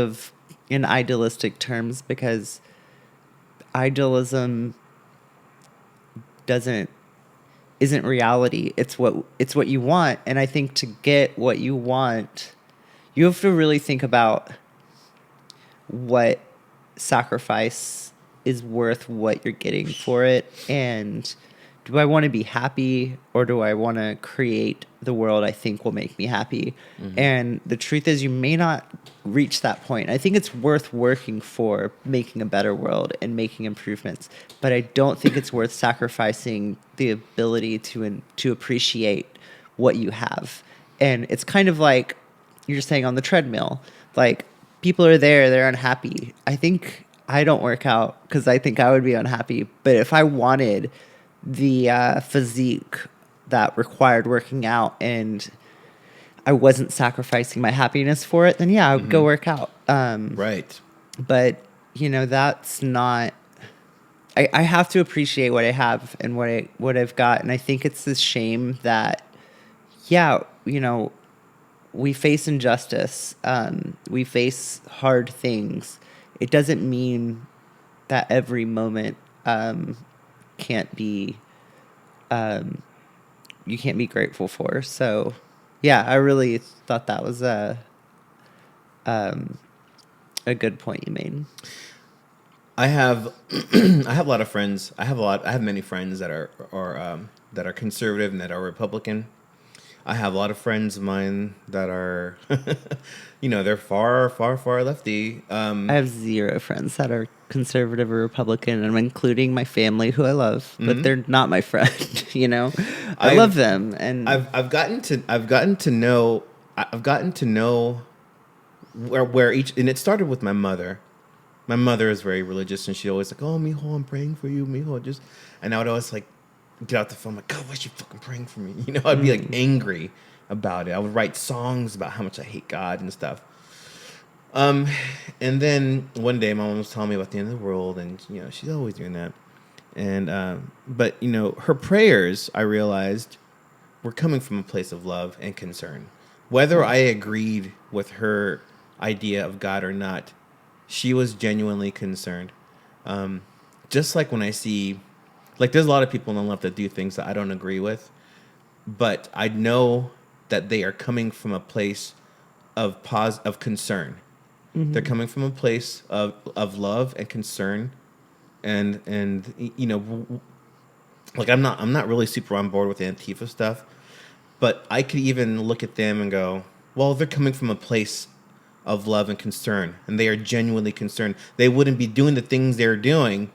in idealistic terms, because idealism isn't reality. It's what you want. And I think to get what you want, you have to really think about what sacrifice is worth what you're getting for it. And do I want to be happy, or do I want to create the world I think will make me happy? Mm-hmm. And the truth is, you may not reach that point. I think it's worth working for making a better world and making improvements, but I don't think it's worth sacrificing the ability to appreciate what you have. And it's kind of like you're saying on the treadmill, like, people are there, they're unhappy. I think I don't work out because I think I would be unhappy, but if I wanted the physique that required working out and I wasn't sacrificing my happiness for it, then yeah, I would go work out. Right. But, that's not... I have to appreciate what I have and what I've got. And I think it's this shame that, we face injustice. We face hard things. It doesn't mean that every moment can't be you can't be grateful for. So yeah, I really thought that was a good point you made. I have I have a lot of friends. I have many friends that are conservative and that are Republican. I have a lot of friends of mine that are, they're far, far, far lefty. I have zero friends that are conservative or Republican, and I'm including my family, who I love, but they're not my friend. I love them, and I've gotten to know where each, and it started with my mother. My mother is very religious, and she always like, "Oh, mijo, I'm praying for you, mijo." And I would always like get out the phone, like, God, why is she fucking praying for me? I'd be like angry about it. I would write songs about how much I hate God and stuff. And then one day my mom was telling me about the end of the world, and she's always doing that. And but her prayers, I realized, were coming from a place of love and concern. Whether I agreed with her idea of God or not, she was genuinely concerned. Just like when I see, like, there's a lot of people on the left that do things that I don't agree with, but I know that they are coming from a place of concern. Mm-hmm. They're coming from a place of love and concern, and like, I'm not really super on board with the Antifa stuff, but I could even look at them and go, well, they're coming from a place of love and concern, and they are genuinely concerned. They wouldn't be doing the things they're doing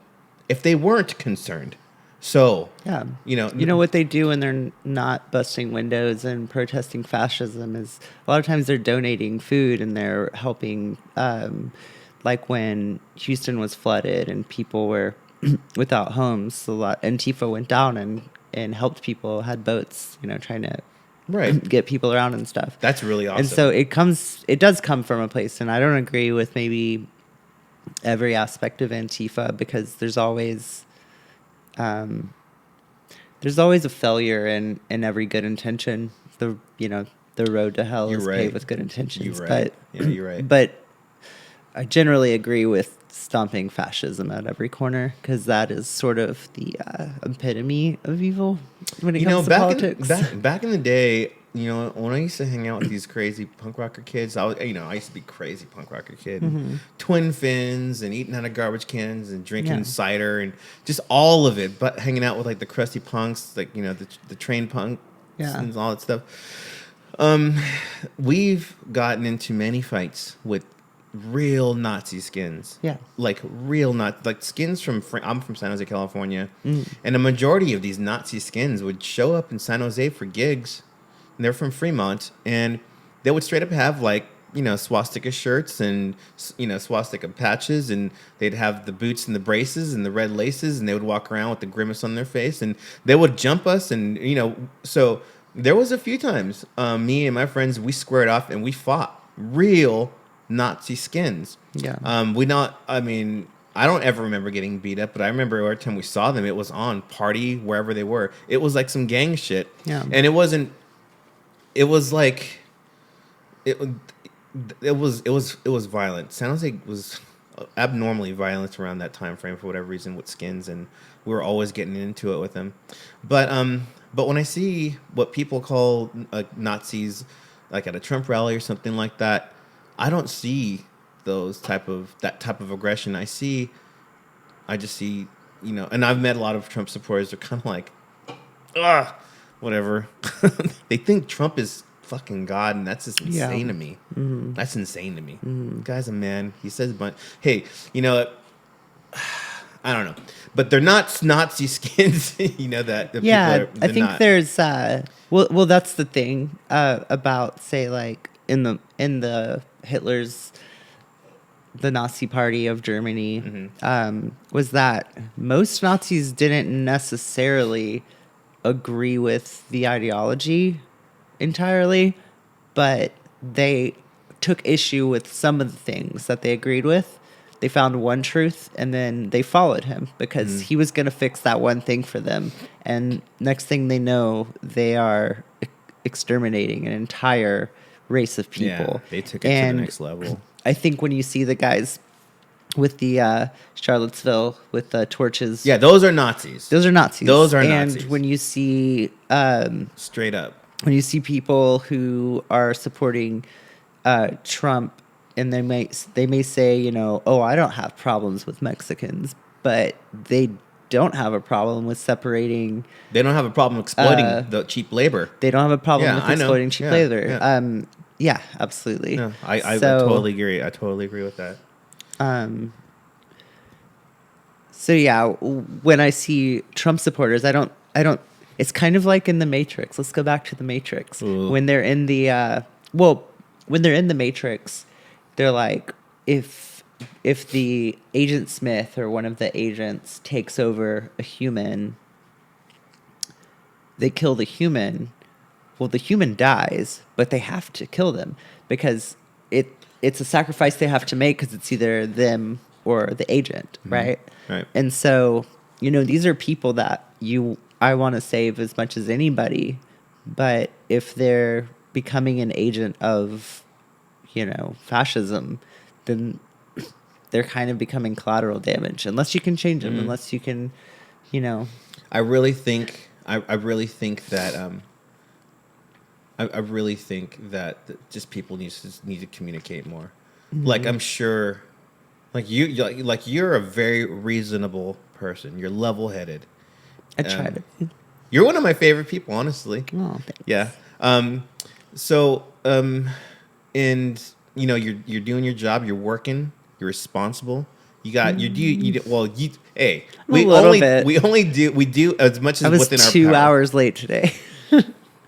if they weren't concerned. So, Yeah. you know, You know what they do when they're not busting windows and protesting fascism is a lot of times they're donating food and they're helping, like when Houston was flooded and people were without homes. A lot Antifa went down and helped people, had boats, trying to right. get people around and stuff. That's really awesome. And so it does come from a place, and I don't agree with maybe every aspect of Antifa because there's always a failure in every good intention. The road to hell is paved with good intentions. You're right. You're right. But I generally agree with stomping fascism at every corner because that is sort of the epitome of evil when it comes to politics. Back in the day, when I used to hang out with these crazy punk rocker kids, I used to be crazy punk rocker kid, twin fins and eating out of garbage cans and drinking cider and just all of it. But hanging out with like the crusty punks, like the train punks and all that stuff. We've gotten into many fights with real Nazi skins. Yeah. Like real skins from I'm from San Jose, California. And a majority of these Nazi skins would show up in San Jose for gigs. And they're from Fremont, and they would straight up have swastika shirts and swastika patches, and they'd have the boots and the braces and the red laces, and they would walk around with the grimace on their face, and they would jump us, and so there was a few times me and my friends, we squared off and we fought real Nazi skins. Yeah. I don't ever remember getting beat up, but I remember every time we saw them, it was on party wherever they were. It was like some gang shit. Yeah. And it wasn't. It was like. It was violent. San Jose was abnormally violent around that time frame for whatever reason with skins, and we were always getting into it with them. But when I see what people call Nazis, like at a Trump rally or something like that, I don't see that type of aggression. I just see, and I've met a lot of Trump supporters. They're kind of like, whatever. They think Trump is fucking God, and that's just insane to me. Mm-hmm. That's insane to me. Mm-hmm. The guy's a man. He says, "But hey, I don't know, but they're not Nazi skins." That. Yeah, I think there's well, that's the thing about say like in the Hitler's. The Nazi Party of Germany was that most Nazis didn't necessarily agree with the ideology entirely, but they took issue with some of the things that they agreed with. They found one truth and then they followed him because he was going to fix that one thing for them. And next thing they know, they are exterminating an entire race of people. Yeah, they took it to the next level. I think when you see the guys with the Charlottesville with the torches. Yeah, those are Nazis. Those are Nazis. Nazis. And when you see... straight up. When you see people who are supporting Trump and they may say, I don't have problems with Mexicans, but they don't have a problem with separating... They don't have a problem exploiting the cheap labor. They don't have a problem with exploiting cheap labor. Yeah. Yeah, absolutely. No, I totally agree. I totally agree with that. So yeah, when I see Trump supporters, I don't. It's kind of like in the Matrix. Let's go back to the Matrix. Ooh. When they're in the when they're in the Matrix, they're like, if the Agent Smith or one of the agents takes over a human, they kill the human. Well, the human dies, but they have to kill them because it's a sacrifice they have to make because it's either them or the agent, right? Right. And so, these are people that I want to save as much as anybody, but if they're becoming an agent of, fascism, then they're kind of becoming collateral damage unless you can change them, unless you can, I really think that. I really think that just people need to communicate more. Mm-hmm. Like I'm sure, you're a very reasonable person. You're level-headed. I try to be. You're one of my favorite people, honestly. Oh, thanks. Yeah. And you're doing your job. You're working. You're responsible. You got and Hey, A little bit. we do as much as I was within our 2 power. hours late today.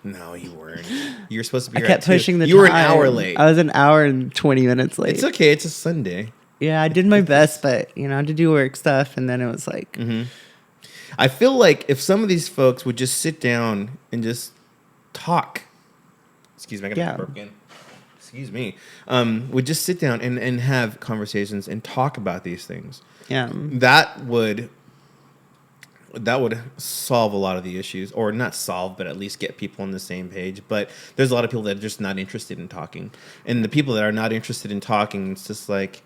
No, you weren't. You were supposed to be I here kept at 2. pushing the You time. were an hour late. I was an hour and 20 minutes late. It's okay. It's a Sunday. Yeah, I did my best, but I had to do work stuff, and then it was like, I feel like if some of these folks would just sit down and just talk. Excuse me, I got to burp again. Excuse me. Would just sit down and have conversations and talk about these things. yeah, That would solve a lot of the issues, or not solve, but at least get people on the same page. But there's a lot of people that are just not interested in talking, and the people that are not interested in talking, it's like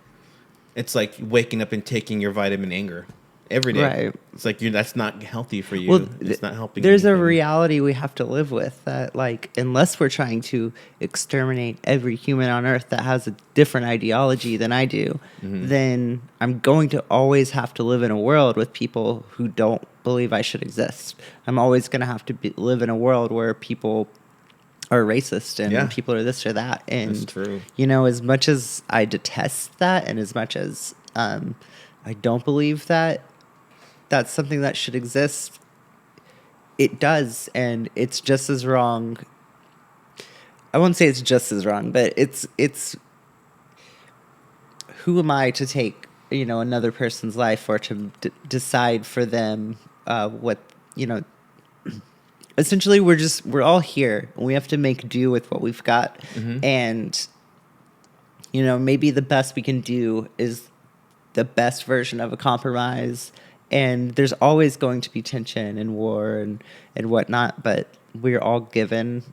waking up and taking your vitamin anger every day. Right. It's like that's not healthy for you. Well, It's not helping. There's a anything. reality we have to live with that, like, unless we're trying to exterminate every human on Earth that has a different ideology than I do, then I'm going to always have to live in a world with people who don't believe I should exist. I'm always going to have to live in a world where people are racist and people are this or that. And, That's true. As much as I detest that, and as much as I don't believe that that's something that should exist, it does, and it's just as wrong. I won't say it's just as wrong, but it's who am I to take another person's life, or to decide for them what essentially we're all here, and we have to make do with what we've got. And maybe the best we can do is the best version of a compromise. And there's always going to be tension and war and whatnot, but we're all given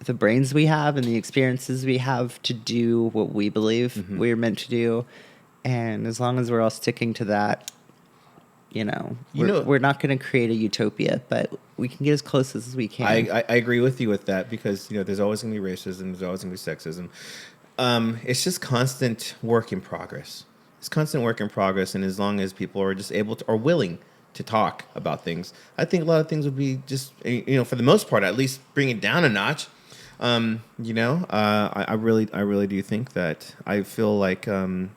the brains we have and the experiences we have to do what we believe we're meant to do. And as long as we're all sticking to that, we're not going to create a utopia, but we can get as close as we can. I agree with you with that, because there's always going to be racism, there's always going to be sexism. It's just constant work in progress. It's constant work in progress, and as long as people are just able to, or willing to talk about things, I think a lot of things would be just, for the most part, at least bring it down a notch. I really do think that. I feel like, like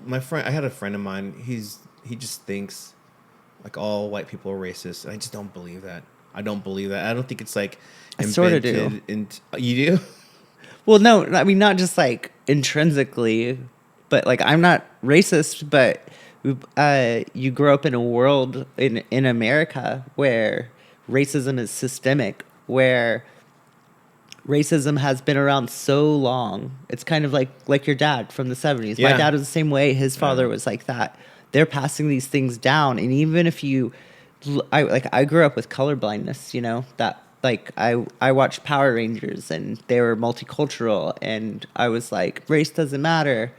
my friend, I had a friend of mine. He just thinks like all white people are racist, and I just don't believe that. I don't believe that. I don't think it's like I sort of do. You do? Well, no, I mean, not just like intrinsically, but like I'm not racist, but you grow up in a world in America where racism is systemic, where racism has been around so long. It's kind of like your dad from the 70s. Yeah. My dad was the same way. His father was like that. They're passing these things down, and even if I grew up with color blindness, that. Like, I watched Power Rangers, and they were multicultural, and I was like, race doesn't matter.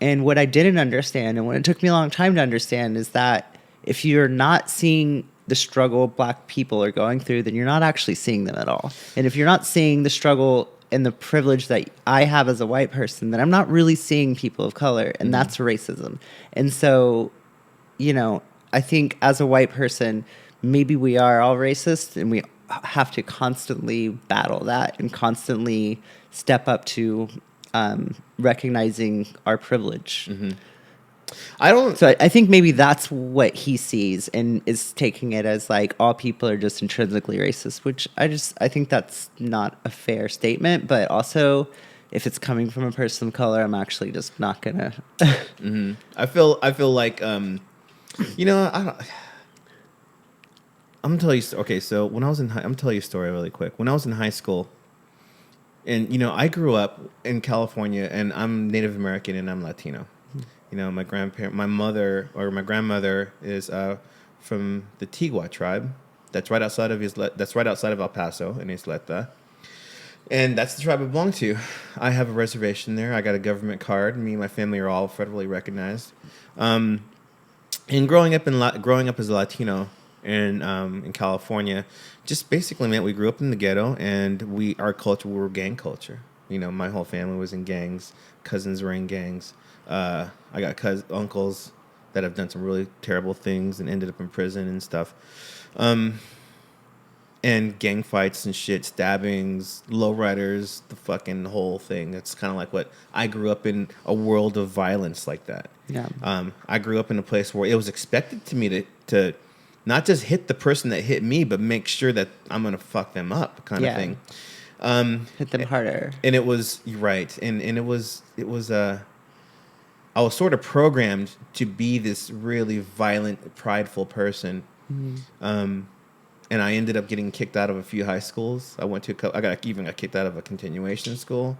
And what I didn't understand, and what it took me a long time to understand, is that if you're not seeing the struggle Black people are going through, then you're not actually seeing them at all. And if you're not seeing the struggle and the privilege that I have as a white person, then I'm not really seeing people of color, and that's racism. And so, I think as a white person, maybe we are all racist, and we have to constantly battle that and constantly step up to recognizing our privilege. So I think maybe that's what he sees and is taking it as like all people are just intrinsically racist, which I think that's not a fair statement. But also, if it's coming from a person of color, I'm actually just not gonna. I feel like I don't. I'm gonna tell you. Okay, so when I was I'm gonna tell you a story really quick. When I was in high school, and I grew up in California, and I'm Native American and I'm Latino. My grandmother is from the Tigua tribe. That's right outside of El Paso in Isleta, and that's the tribe I belong to. I have a reservation there. I got a government card. Me and my family are all federally recognized. And growing up as a Latino in California, just basically meant we grew up in the ghetto, and we were gang culture. My whole family was in gangs. Cousins were in gangs. I got uncles that have done some really terrible things and ended up in prison and stuff. And gang fights and shit, stabbings, lowriders, the fucking whole thing. It's kind of like what I grew up in, a world of violence like that. Yeah. I grew up in a place where it was expected to me to not just hit the person that hit me, but make sure that I'm gonna fuck them up, kind of thing. Hit them harder. And it was, you're right, and it was I was sort of programmed to be this really violent, prideful person. And I ended up getting kicked out of a few high schools. I went to I got kicked out of a continuation school.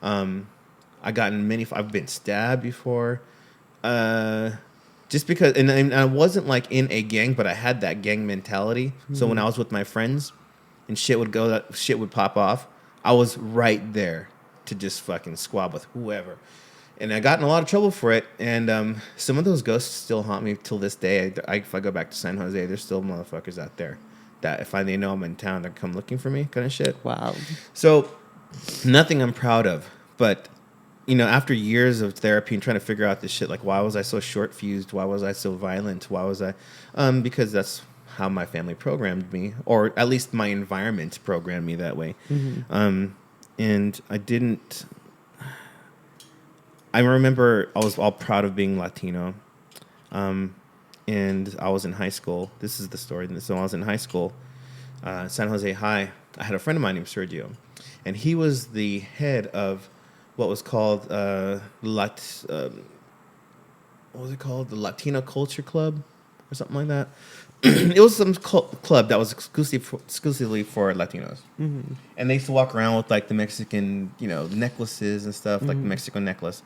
I've been stabbed before. Just because, and I wasn't like in a gang, but I had that gang mentality. So when I was with my friends and shit would pop off, I was right there to just fucking squab with whoever. And I got in a lot of trouble for it. And some of those ghosts still haunt me till this day. If I go back to San Jose, there's still motherfuckers out there that if they know I'm in town, they come looking for me, kind of shit. Wow. So nothing I'm proud of, but after years of therapy and trying to figure out this shit, like why was I so short fused? Why was I so violent? Why was I? Because that's how my family programmed me, or at least my environment programmed me that way. And I didn't. I remember I was all proud of being Latino. And I was in high school. This is the story. So I was in high school, San Jose High. I had a friend of mine named Sergio, and he was the head of what was called what was it called? The Latino Culture Club or something like that. It was some club that was exclusively for Latinos. And they used to walk around with like the Mexican, necklaces and stuff, like the Mexico necklace.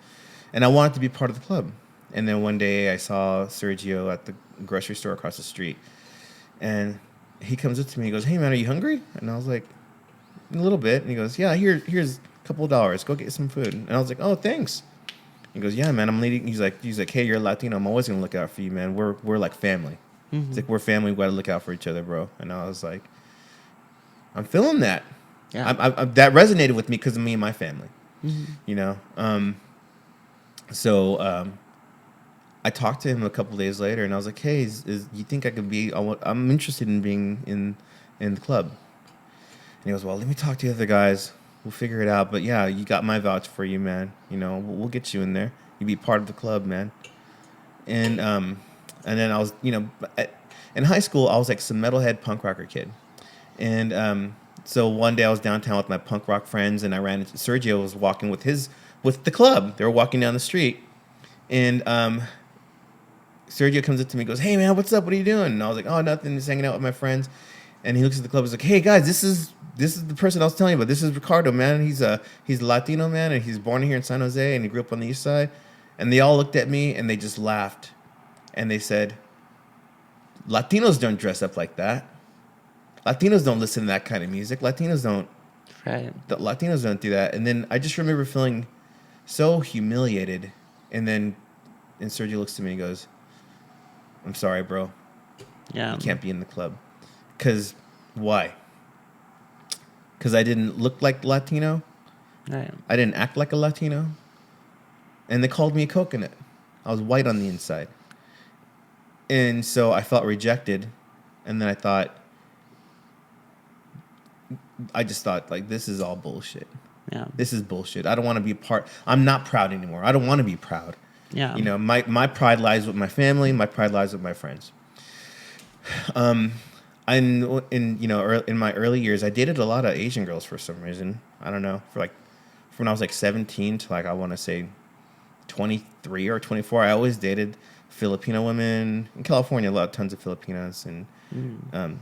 And I wanted to be part of the club. And then one day I saw Sergio at the grocery store across the street. And he comes up to me, he goes, "Hey man, are you hungry?" And I was like, "A little bit." And he goes, "Yeah, here's a couple of dollars. Go get some food." And I was like, "Oh, thanks." He goes, "Yeah, man, I'm leading." He's like, "Hey, you're Latino. I'm always gonna look out for you, man. We're like family." It's like, we're family. We gotta look out for each other, bro. And I was like, I'm feeling that. Yeah. That resonated with me because of me and my family. So I talked to him a couple days later, and I was like, "Hey, you think I could be? I'm interested in being in the club." And he goes, "Well, let me talk to the other guys. We'll figure it out. But yeah, you got my vouch for you, man. We'll get you in there. You be part of the club, man." And then I was, in high school, I was like some metalhead punk rocker kid. And so one day I was downtown with my punk rock friends, and I ran into Sergio was walking with the club. They were walking down the street, and Sergio comes up to me and goes, "Hey man, what's up? What are you doing?" And I was like, "Oh, nothing. Just hanging out with my friends." And he looks at the club. He's like, "Hey guys, this is the person I was telling you about. This is Ricardo, man. He's a Latino man, and he's born here in San Jose, and he grew up on the east side." And they all looked at me and they just laughed, and they said, "Latinos don't dress up like that. Latinos don't listen to that kind of music. Latinos don't do that." And then I just remember feeling so humiliated. And Sergio looks to me and goes, "I'm sorry, bro. Yeah. You can't be in the club." Because why? Because I didn't look like Latino. Right. I didn't act like a Latino. And they called me a coconut. I was white on the inside. And so I felt rejected. And then I just thought, like, this is all bullshit. Yeah. This is bullshit. I don't want to be I'm not proud anymore. I don't want to be proud. Yeah. My pride lies with my family. My pride lies with my friends. In my early years, I dated a lot of Asian girls for some reason. I don't know. From when I was like 17 to I want to say 23 or 24, I always dated Filipino women. In California, tons of Filipinas. And I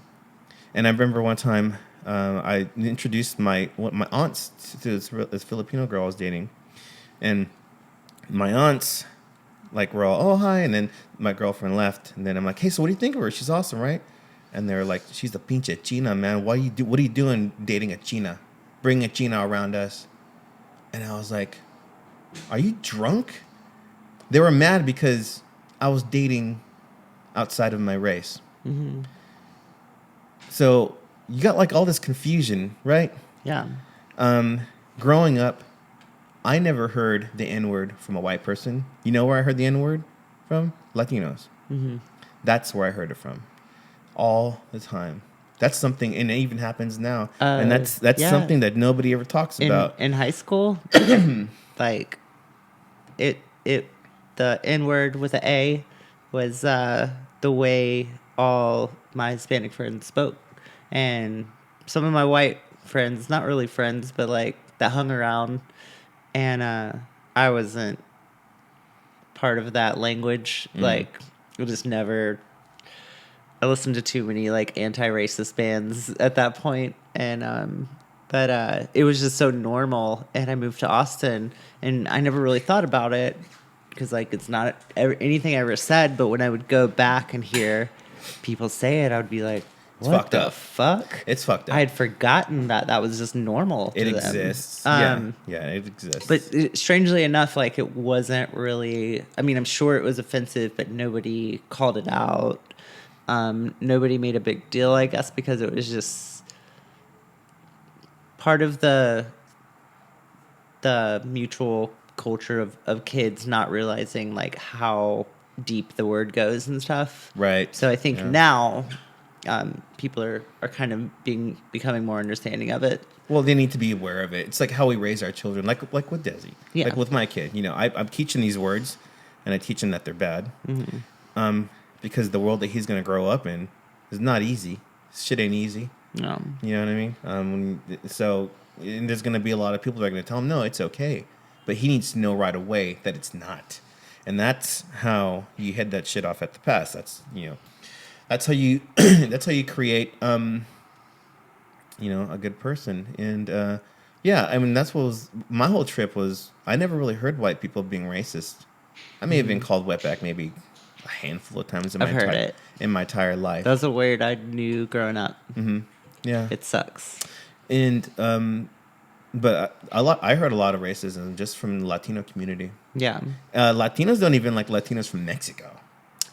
remember one time I introduced my aunts to this Filipino girl I was dating. And my aunts, were all, "Oh, hi." And then my girlfriend left. And then I'm like, "Hey, so what do you think of her? She's awesome, right?" And they're like, "She's a pinche China, man. What are you doing dating a China? Bring a China around us." And I was like, "Are you drunk?" They were mad because I was dating outside of my race. Mm-hmm. So you got all this confusion, right? Yeah. Growing up, I never heard the N-word from a white person. You know where I heard the N-word from? Latinos. Mm-hmm. That's where I heard it from. All the time. That's something, and it even happens now. And that's something that nobody ever talks about. In high school, it the N word with an A was the way all my Hispanic friends spoke. And some of my white friends, not really friends, but like that hung around, and I wasn't part of that language. Like, it just never. I listened to too many like anti-racist bands at that point, and but it was just so normal. And I moved to Austin, and I never really thought about it because like it's not anything I ever said. But when I would go back and hear people say it, I would be like, It's "What fucked the up. fuck?" It's fucked up. I had forgotten that was just normal. It to them. exists. Yeah, it exists. but strangely enough, like it wasn't really. I mean, I'm sure it was offensive, but nobody called it out. Nobody made a big deal, I guess, because it was just part of the mutual culture of kids not realizing like how deep the word goes and stuff. Right. So I think now people are kind of becoming more understanding of it. Well, they need to be aware of it. It's like how we raise our children, like with Desi, like with my kid. You know, I'm teaching these words, and I teach him that they're bad, because the world that he's going to grow up in is not easy. Shit ain't easy. No. You know what I mean? So and there's going to be a lot of people that are going to tell him, no, it's okay, but he needs to know right away that it's not, and that's how you head that shit off at the pass. That's that's how you that's how you create a good person. And I mean, that's what was my whole trip was. I never really heard white people being racist. I may have been called wetback maybe a handful of times in my entire life. That was a word I knew growing up. Yeah, it sucks. And but I heard a lot of racism just from the Latino community. Yeah, Latinos don't even like Latinos from Mexico.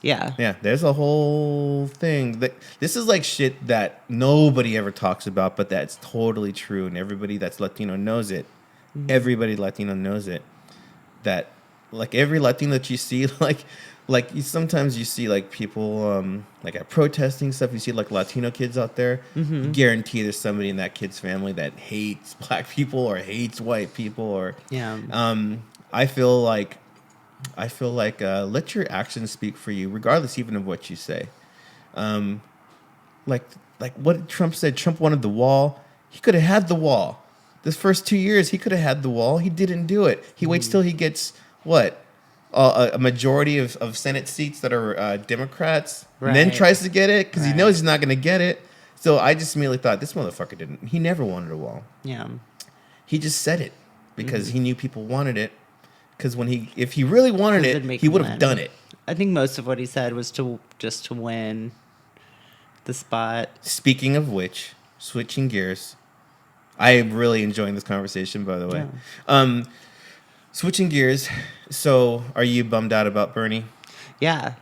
Yeah, there's a whole thing. This is like shit that nobody ever talks about, but that's totally true, and everybody that's Latino knows it. Everybody Latino knows it. That, like, every Latino that you see, sometimes you see, like, people, like, at protesting stuff, you see, like, Latino kids out there. You guarantee there's somebody in that kid's family that hates black people or hates white people. Or I feel like let your actions speak for you, regardless even of what you say. Like what Trump said. Trump wanted the wall. He could have had the wall. This first 2 years, he could have had the wall. He didn't do it. He waits till he gets a majority of Senate seats that are Democrats, and then tries to get it because he knows he's not going to get it. So I just immediately thought, this motherfucker didn't. He never wanted a wall. Yeah. He just said it because he knew people wanted it. Because if he really wanted it, he would have done it. I think most of what he said was to win the spot. Speaking of which, switching gears, I am really enjoying this conversation, by the way. Yeah. Switching gears, so are you bummed out about Bernie? Yeah.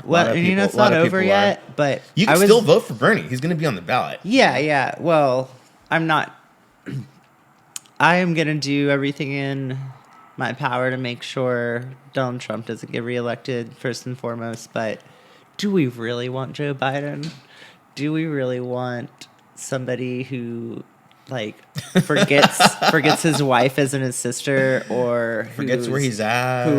Well, it's not over yet, but you can still vote for Bernie. He's going to be on the ballot. Yeah. Well, I'm not. I am going to do everything in my power to make sure Donald Trump doesn't get reelected, first and foremost. But do we really want Joe Biden? Do we really want somebody who forgets his wife isn't his sister, or forgets where he's at?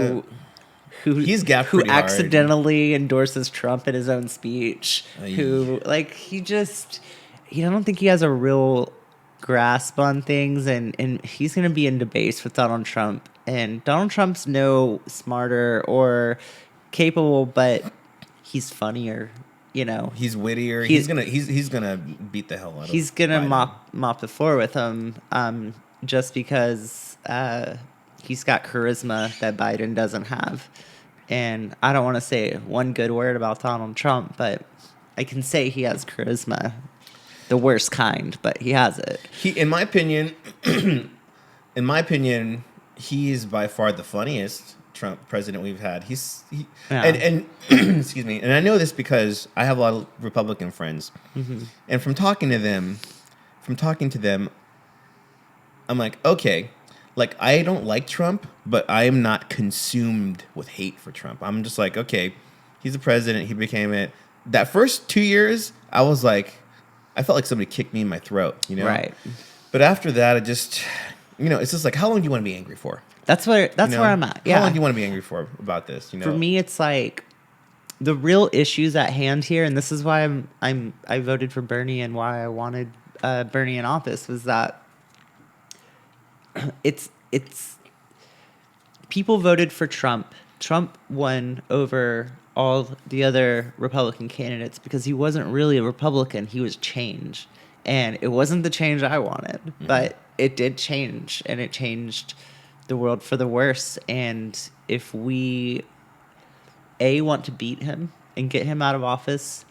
Who accidentally endorses Trump in his own speech? I don't think he has a real grasp on things, and he's going to be in debates with Donald Trump, and Donald Trump's no smarter or capable, but he's funnier. He's wittier. He's gonna beat the hell out of him. He's gonna mop the floor with him, just because he's got charisma that Biden doesn't have. And I don't want to say one good word about Donald Trump, but I can say he has charisma, the worst kind, but he has it. In my opinion, he is by far the funniest Trump president we've had. And excuse me, and I know this because I have a lot of Republican friends, and from talking to them, I'm like, okay, like, I don't like Trump, but I am not consumed with hate for Trump. I'm just like, okay, he's the president, he became it. That first 2 years, I felt like somebody kicked me in my throat, Right. But after that, it's just like, how long do you want to be angry for? That's where I'm at. Yeah. How long do you want to be angry for about this? For me, it's like the real issues at hand here, and this is why I voted for Bernie and why I wanted Bernie in office, was that it's people voted for Trump. Trump won over all the other Republican candidates because he wasn't really a Republican. He was change. And it wasn't the change I wanted, but it did change, and it changed the world for the worse. And if we, A, want to beat him and get him out of office,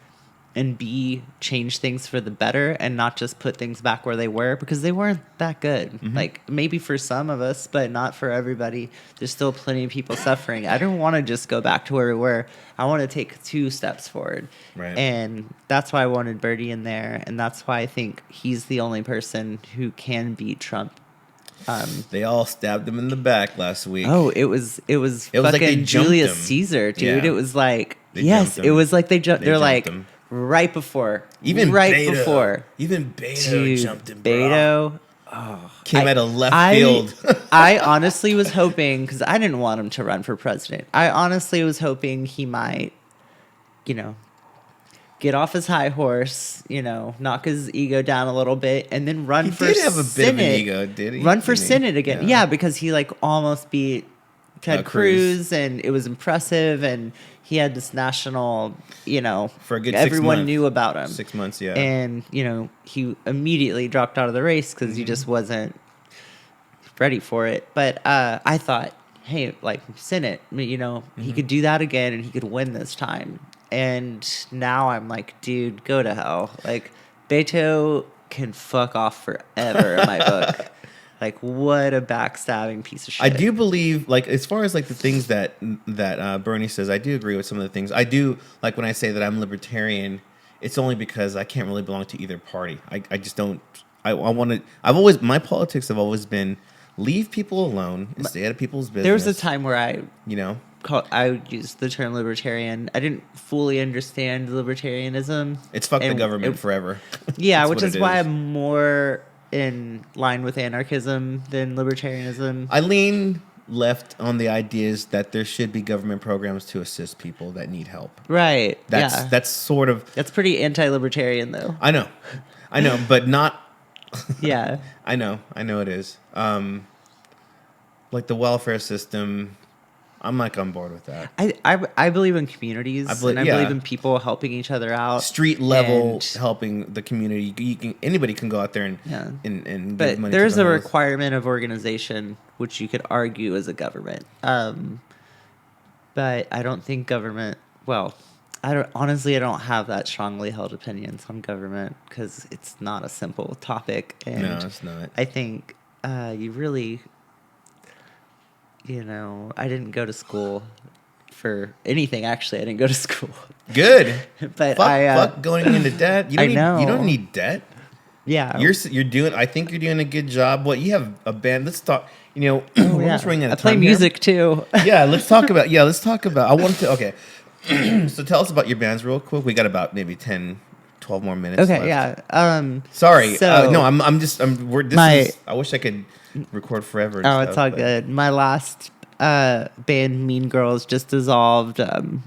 and B, change things for the better and not just put things back where they were, because they weren't that good. Like, maybe for some of us, but not for everybody. There's still plenty of people suffering. I don't want to just go back to where we were. I want to take 2 steps forward. Right. And that's why I wanted Bernie in there, and that's why I think he's the only person who can beat Trump. They all stabbed him in the back last week. Oh, it was fucking like they jumped Julius him. Caesar, dude. Yeah. It was like, They yes, jumped him. it was like they jumped. They They're jumped like him. right before, Even right Beto. before. Even Beto Dude, jumped him, bro. Beto. Came out of left field. I honestly was hoping, because I didn't want him to run for president. I honestly was hoping he might, get off his high horse, knock his ego down a little bit, and then run for He did have a bit of an Senate. ego, did he? Run for Didn't he? Senate again. Yeah, because he almost beat Ted Cruz. Cruz, and it was impressive, and he had this national, For a good 6 everyone months. knew about him. 6 months, yeah. And, he immediately dropped out of the race because he just wasn't ready for it. But I thought, hey, Senate, he could do that again and he could win this time. And now I'm like, dude, go to hell. Beto can fuck off forever in my book. What a backstabbing piece of shit. I do believe, as far as the things that Bernie says, I do agree with some of the things. I do, when I say that I'm libertarian, it's only because I can't really belong to either party. I just don't. My politics have always been leave people alone and stay out of people's business. There was a time where I used the term libertarian. I didn't fully understand libertarianism. It's fuck the government forever. Yeah, That's which what is it why I'm more in line with anarchism than libertarianism. I lean left on the ideas that there should be government programs to assist people that need help. Right. That's sort of. That's pretty anti-libertarian, though. I know, but not. Yeah. I know it is. The welfare system, I'm on board with that. I believe in communities. I believe in people helping each other out. Street level helping the community. Anybody can go out there and give but money. There's to a the requirement of organization, which you could argue is a government. But I don't think government. Well, I don't have that strongly held opinions on government because it's not a simple topic. And no, it's not. I think you really. I didn't go to school for anything. Actually, I didn't go to school. Good, but fuck going into debt. You don't know. You don't need debt. Yeah, you're doing. I think you're doing a good job. What you have a band? Let's talk. We're just running out of I play time music too. Yeah, let's talk about. I want to. Okay, so tell us about your bands real quick. We got about maybe 10, 12 more minutes. Okay, left. yeah. Sorry. So no, I wish I could record forever. It's all good. My last band, Mean Girls, just dissolved a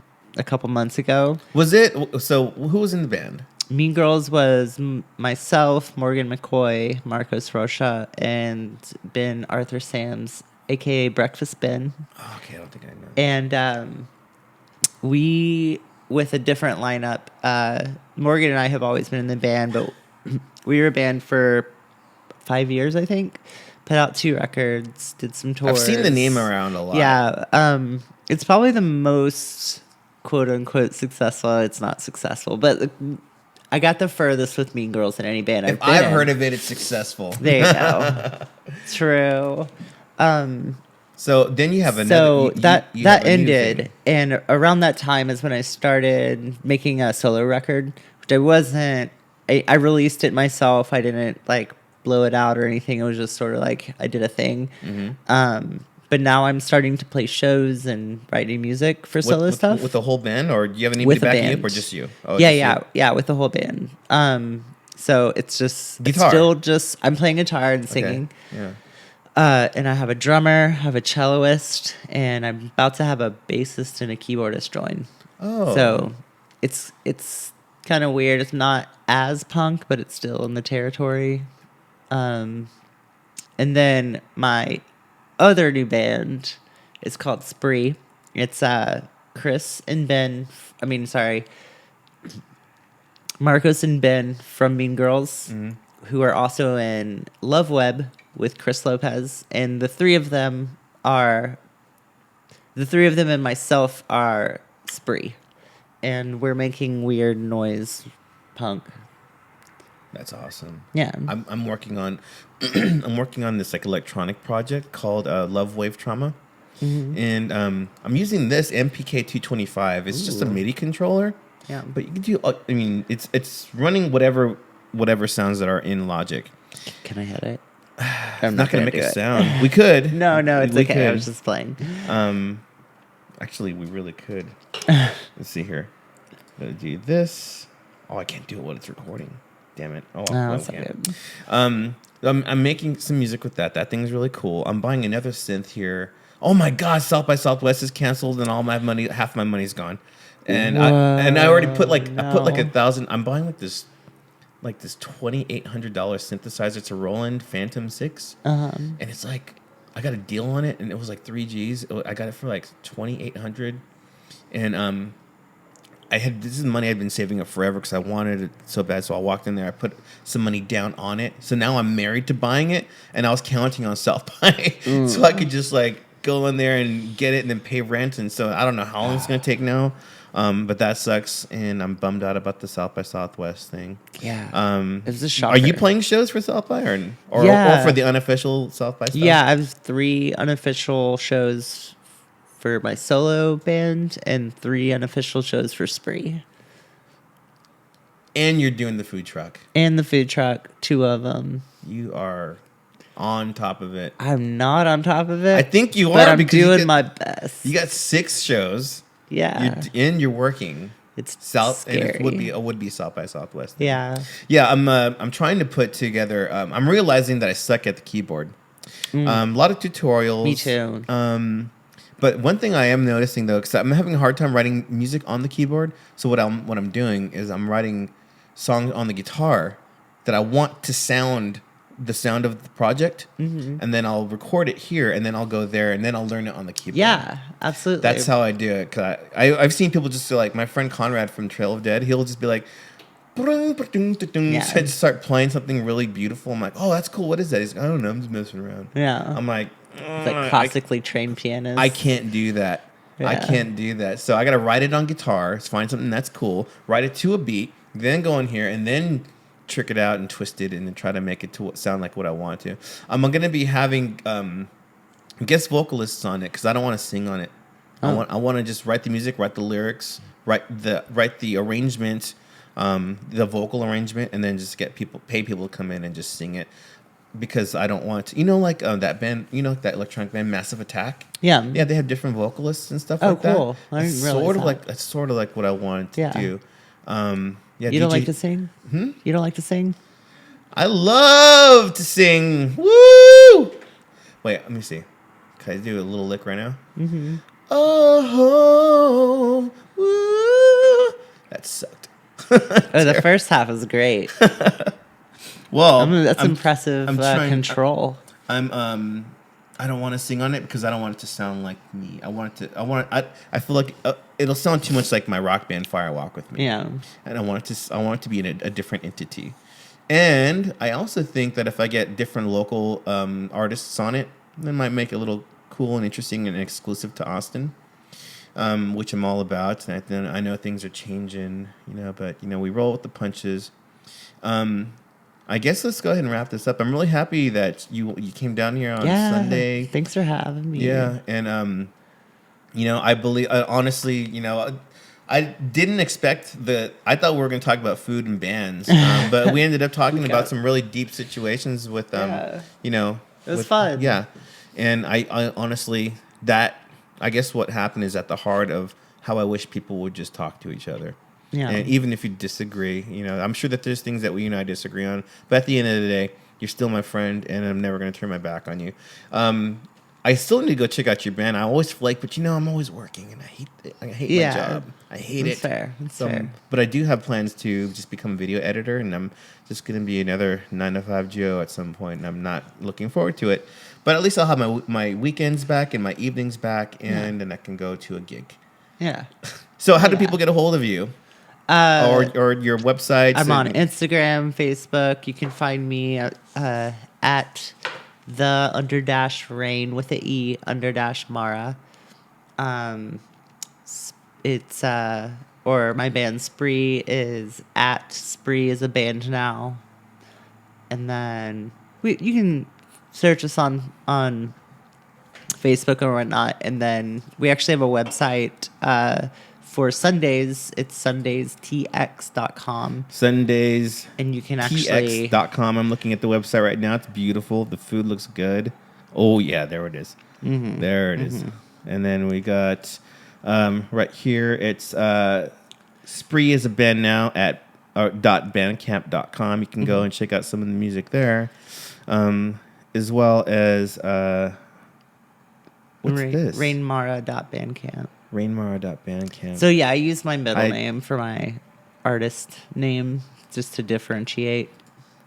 couple months ago. Was it? So who was in the band? Mean Girls was myself, Morgan McCoy, Marcos Rocha, and Ben Arthur Sams, a.k.a. Breakfast Ben. Oh, okay, I don't think I know. And we, with a different lineup, Morgan and I have always been in the band, but we were a band for 5 years, I think. Put out 2 records, did some tours. I've seen the name around a lot. Yeah, it's probably the most quote-unquote successful. It's not successful, but I got the furthest with Mean Girls in any band If I've heard of it, it's successful. There you go. True. So then you have another. So that ended, and around that time is when I started making a solo record, which I wasn't. I released it myself. I didn't blow it out or anything. It was just sort of I did a thing. Mm-hmm. But now I'm starting to play shows and writing music for solo stuff. With the whole band, or do you have anybody backing you up, or just you? Oh, yeah, with the whole band. So it's still just I'm playing guitar and singing. Okay. Yeah. And I have a drummer, I have a celloist, and I'm about to have a bassist and a keyboardist join. Oh. So it's kind of weird. It's not as punk, but it's still in the territory. And then my other new band is called Spree. It's Chris and Ben. Marcos and Ben from Mean Girls, who are also in Love Web with Chris Lopez, and the three of them and myself are Spree, and we're making weird noise punk. That's awesome. Yeah, I'm working on I'm working on this like electronic project called Love Wave Trauma, and I'm using this MPK 225. It's just a MIDI controller. yeah, But you can do. I mean, it's running whatever sounds that are in Logic. Can I hit it? I'm not gonna make a sound. We could. No, it's We okay. could. I was just playing. Actually, we really could. Let's see here. Gonna do this. Oh, I can't do it while it's recording. Damn it. Oh, well, That's not good. I'm making some music with that. That thing's really cool. I'm buying another synth here. Oh my God, South by Southwest is canceled, and all my money, half my money's gone. And I already put like I put like $1,000. I'm buying like this $2,800 synthesizer. It's a Roland Phantom 6, and it's like I got a deal on it, and it was like 3 Gs. I got it for like $2,800, and this is money I'd been saving up forever because I wanted it so bad. So I walked in there, I put some money down on it. So now I'm married to buying it, and I was counting on South by so I could just like go in there and get it and then pay rent. And so I don't know how long it's gonna take now. But that sucks, and I'm bummed out about the South by Southwest thing. Yeah, it was a shocker. Are you playing shows for South by, or for the unofficial South by stuff? Yeah, I have 3 unofficial shows for my solo band and 3 unofficial shows for Spree. And you're doing the food truck. And the food truck, 2 of them. You are on top of it. I'm not on top of it. I think you but are. I'm doing my best. You got 6 shows. Yeah, you're working. It's South, scary. and it would be South by Southwest. Yeah. I'm trying to put together. I'm realizing that I suck at the keyboard. A lot of tutorials. Me too. But one thing I am noticing though, because I'm having a hard time writing music on the keyboard. So what I'm doing is I'm writing songs on the guitar that I want to sound the sound of the project, and then I'll record it here, and then I'll go there, and then I'll learn it on the keyboard. Yeah, absolutely. That's how I do it. Cause I've seen people just like my friend Conrad from Trail of Dead. He'll just be like, so I just start playing something really beautiful. I'm like, oh, that's cool. What is that? He's like, I don't know. I'm just messing around. Yeah. I'm like, it's like classically trained pianists. I can't do that. Yeah. I can't do that. So I got to write it on guitar, find something that's cool, write it to a beat, then go in here and then trick it out and twist it and then try to make it to sound like what I want to. I'm going to be having guest vocalists on it because I don't want to sing on it. I want to just write the music, write the lyrics, write the arrangement, the vocal arrangement, and then just pay people to come in and just sing it. Because I don't want to, like that band, that electronic band, Massive Attack. Yeah, they have different vocalists and stuff like that. Oh, cool! I didn't realize that. That's sort of like what I wanted to do. You don't like to sing? You don't like to sing? I love to sing. Woo! Wait, let me see. Can I do a little lick right now? Mm-hmm. Oh, woo! That sucked. The first half was great. Well, that's impressive control. I don't want to sing on it because I don't want it to sound like me. I feel like it'll sound too much like my rock band Firewalk with Me. Yeah. And I want it to be in a different entity. And I also think that if I get different local artists on it, that might make it a little cool and interesting and exclusive to Austin, which I'm all about. And I know things are changing, but we roll with the punches. I guess let's go ahead and wrap this up. I'm really happy that you came down here on Sunday. Thanks for having me. Yeah, and I believe honestly, I didn't expect I thought we were going to talk about food and bands, but we ended up talking about some really deep situations with it was fun. Yeah, and I honestly I guess what happened is at the heart of how I wish people would just talk to each other. Yeah. And even if you disagree, I'm sure that there's things that we and I disagree on. But at the end of the day, You're still my friend, and I'm never going to turn my back on you. I still need to go check out your band. I always feel like, but I'm always working, and I hate my job. I hate it. Fair. It's fair. But I do have plans to just become a video editor, and I'm just going to be another 9-to-5 Joe at some point, and I'm not looking forward to it. But at least I'll have my weekends back and my evenings back, and then I can go to a gig. Yeah. So how do people get a hold of you? Or your websites? I'm on Instagram, Facebook. You can find me at _Raine with a E _Mara. It's or my band Spree is at Spree is a band now. And then you can search us on Facebook or whatnot. And then we actually have a website for Sundays. It's sundaystx.com. Sundays. And you can actually tx.com. I'm looking at the website right now. It's beautiful. The food looks good. Oh yeah, there it is. Mm-hmm. There it is. And then we got right here. It's Spree is a band now at .bandcamp.com. You can go and check out some of the music there, as well as what's this? Rainmara.bandcamp. Rainmara.bandcamp. So yeah, I use my middle name for my artist name just to differentiate.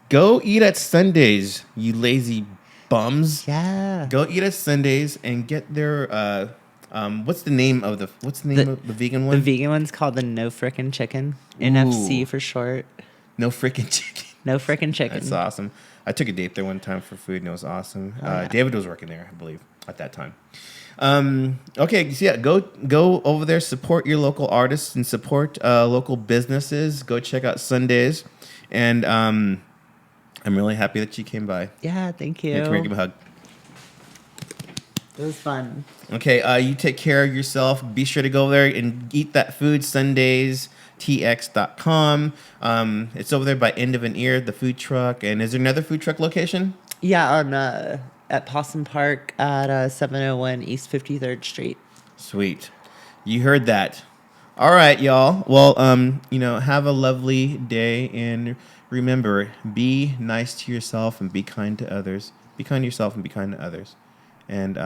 Go eat at Sundays, you lazy bums. Yeah. Go eat at Sundays and get their what's the name of the vegan one? The vegan one's called the No Frickin' Chicken. NFC for short. No Frickin' Chicken. No Frickin' Chicken. That's awesome. I took a date there one time for food and it was awesome. David was working there, I believe, at that time. Okay, so yeah, go over there, support your local artists and support local businesses. Go check out Sundays, and I'm really happy that you came by. Yeah, thank you. Come here, give me a hug. It was fun. Okay, you take care of yourself. Be sure to go there and eat that food. SundaysTX.com. It's over there by End of an Ear, the food truck. And is there another food truck location? Yeah, on at Possum Park at 701 East 53rd Street. Sweet. You heard that. All right, y'all. Well, have a lovely day, and remember, be nice to yourself and be kind to others. Be kind to yourself and be kind to others. And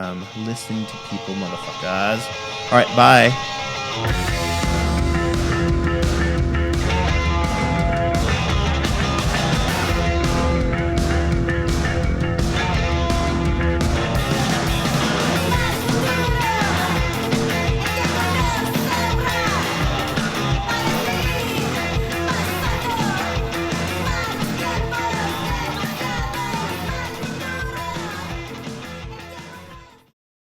listen to people, motherfuckers. All right, bye.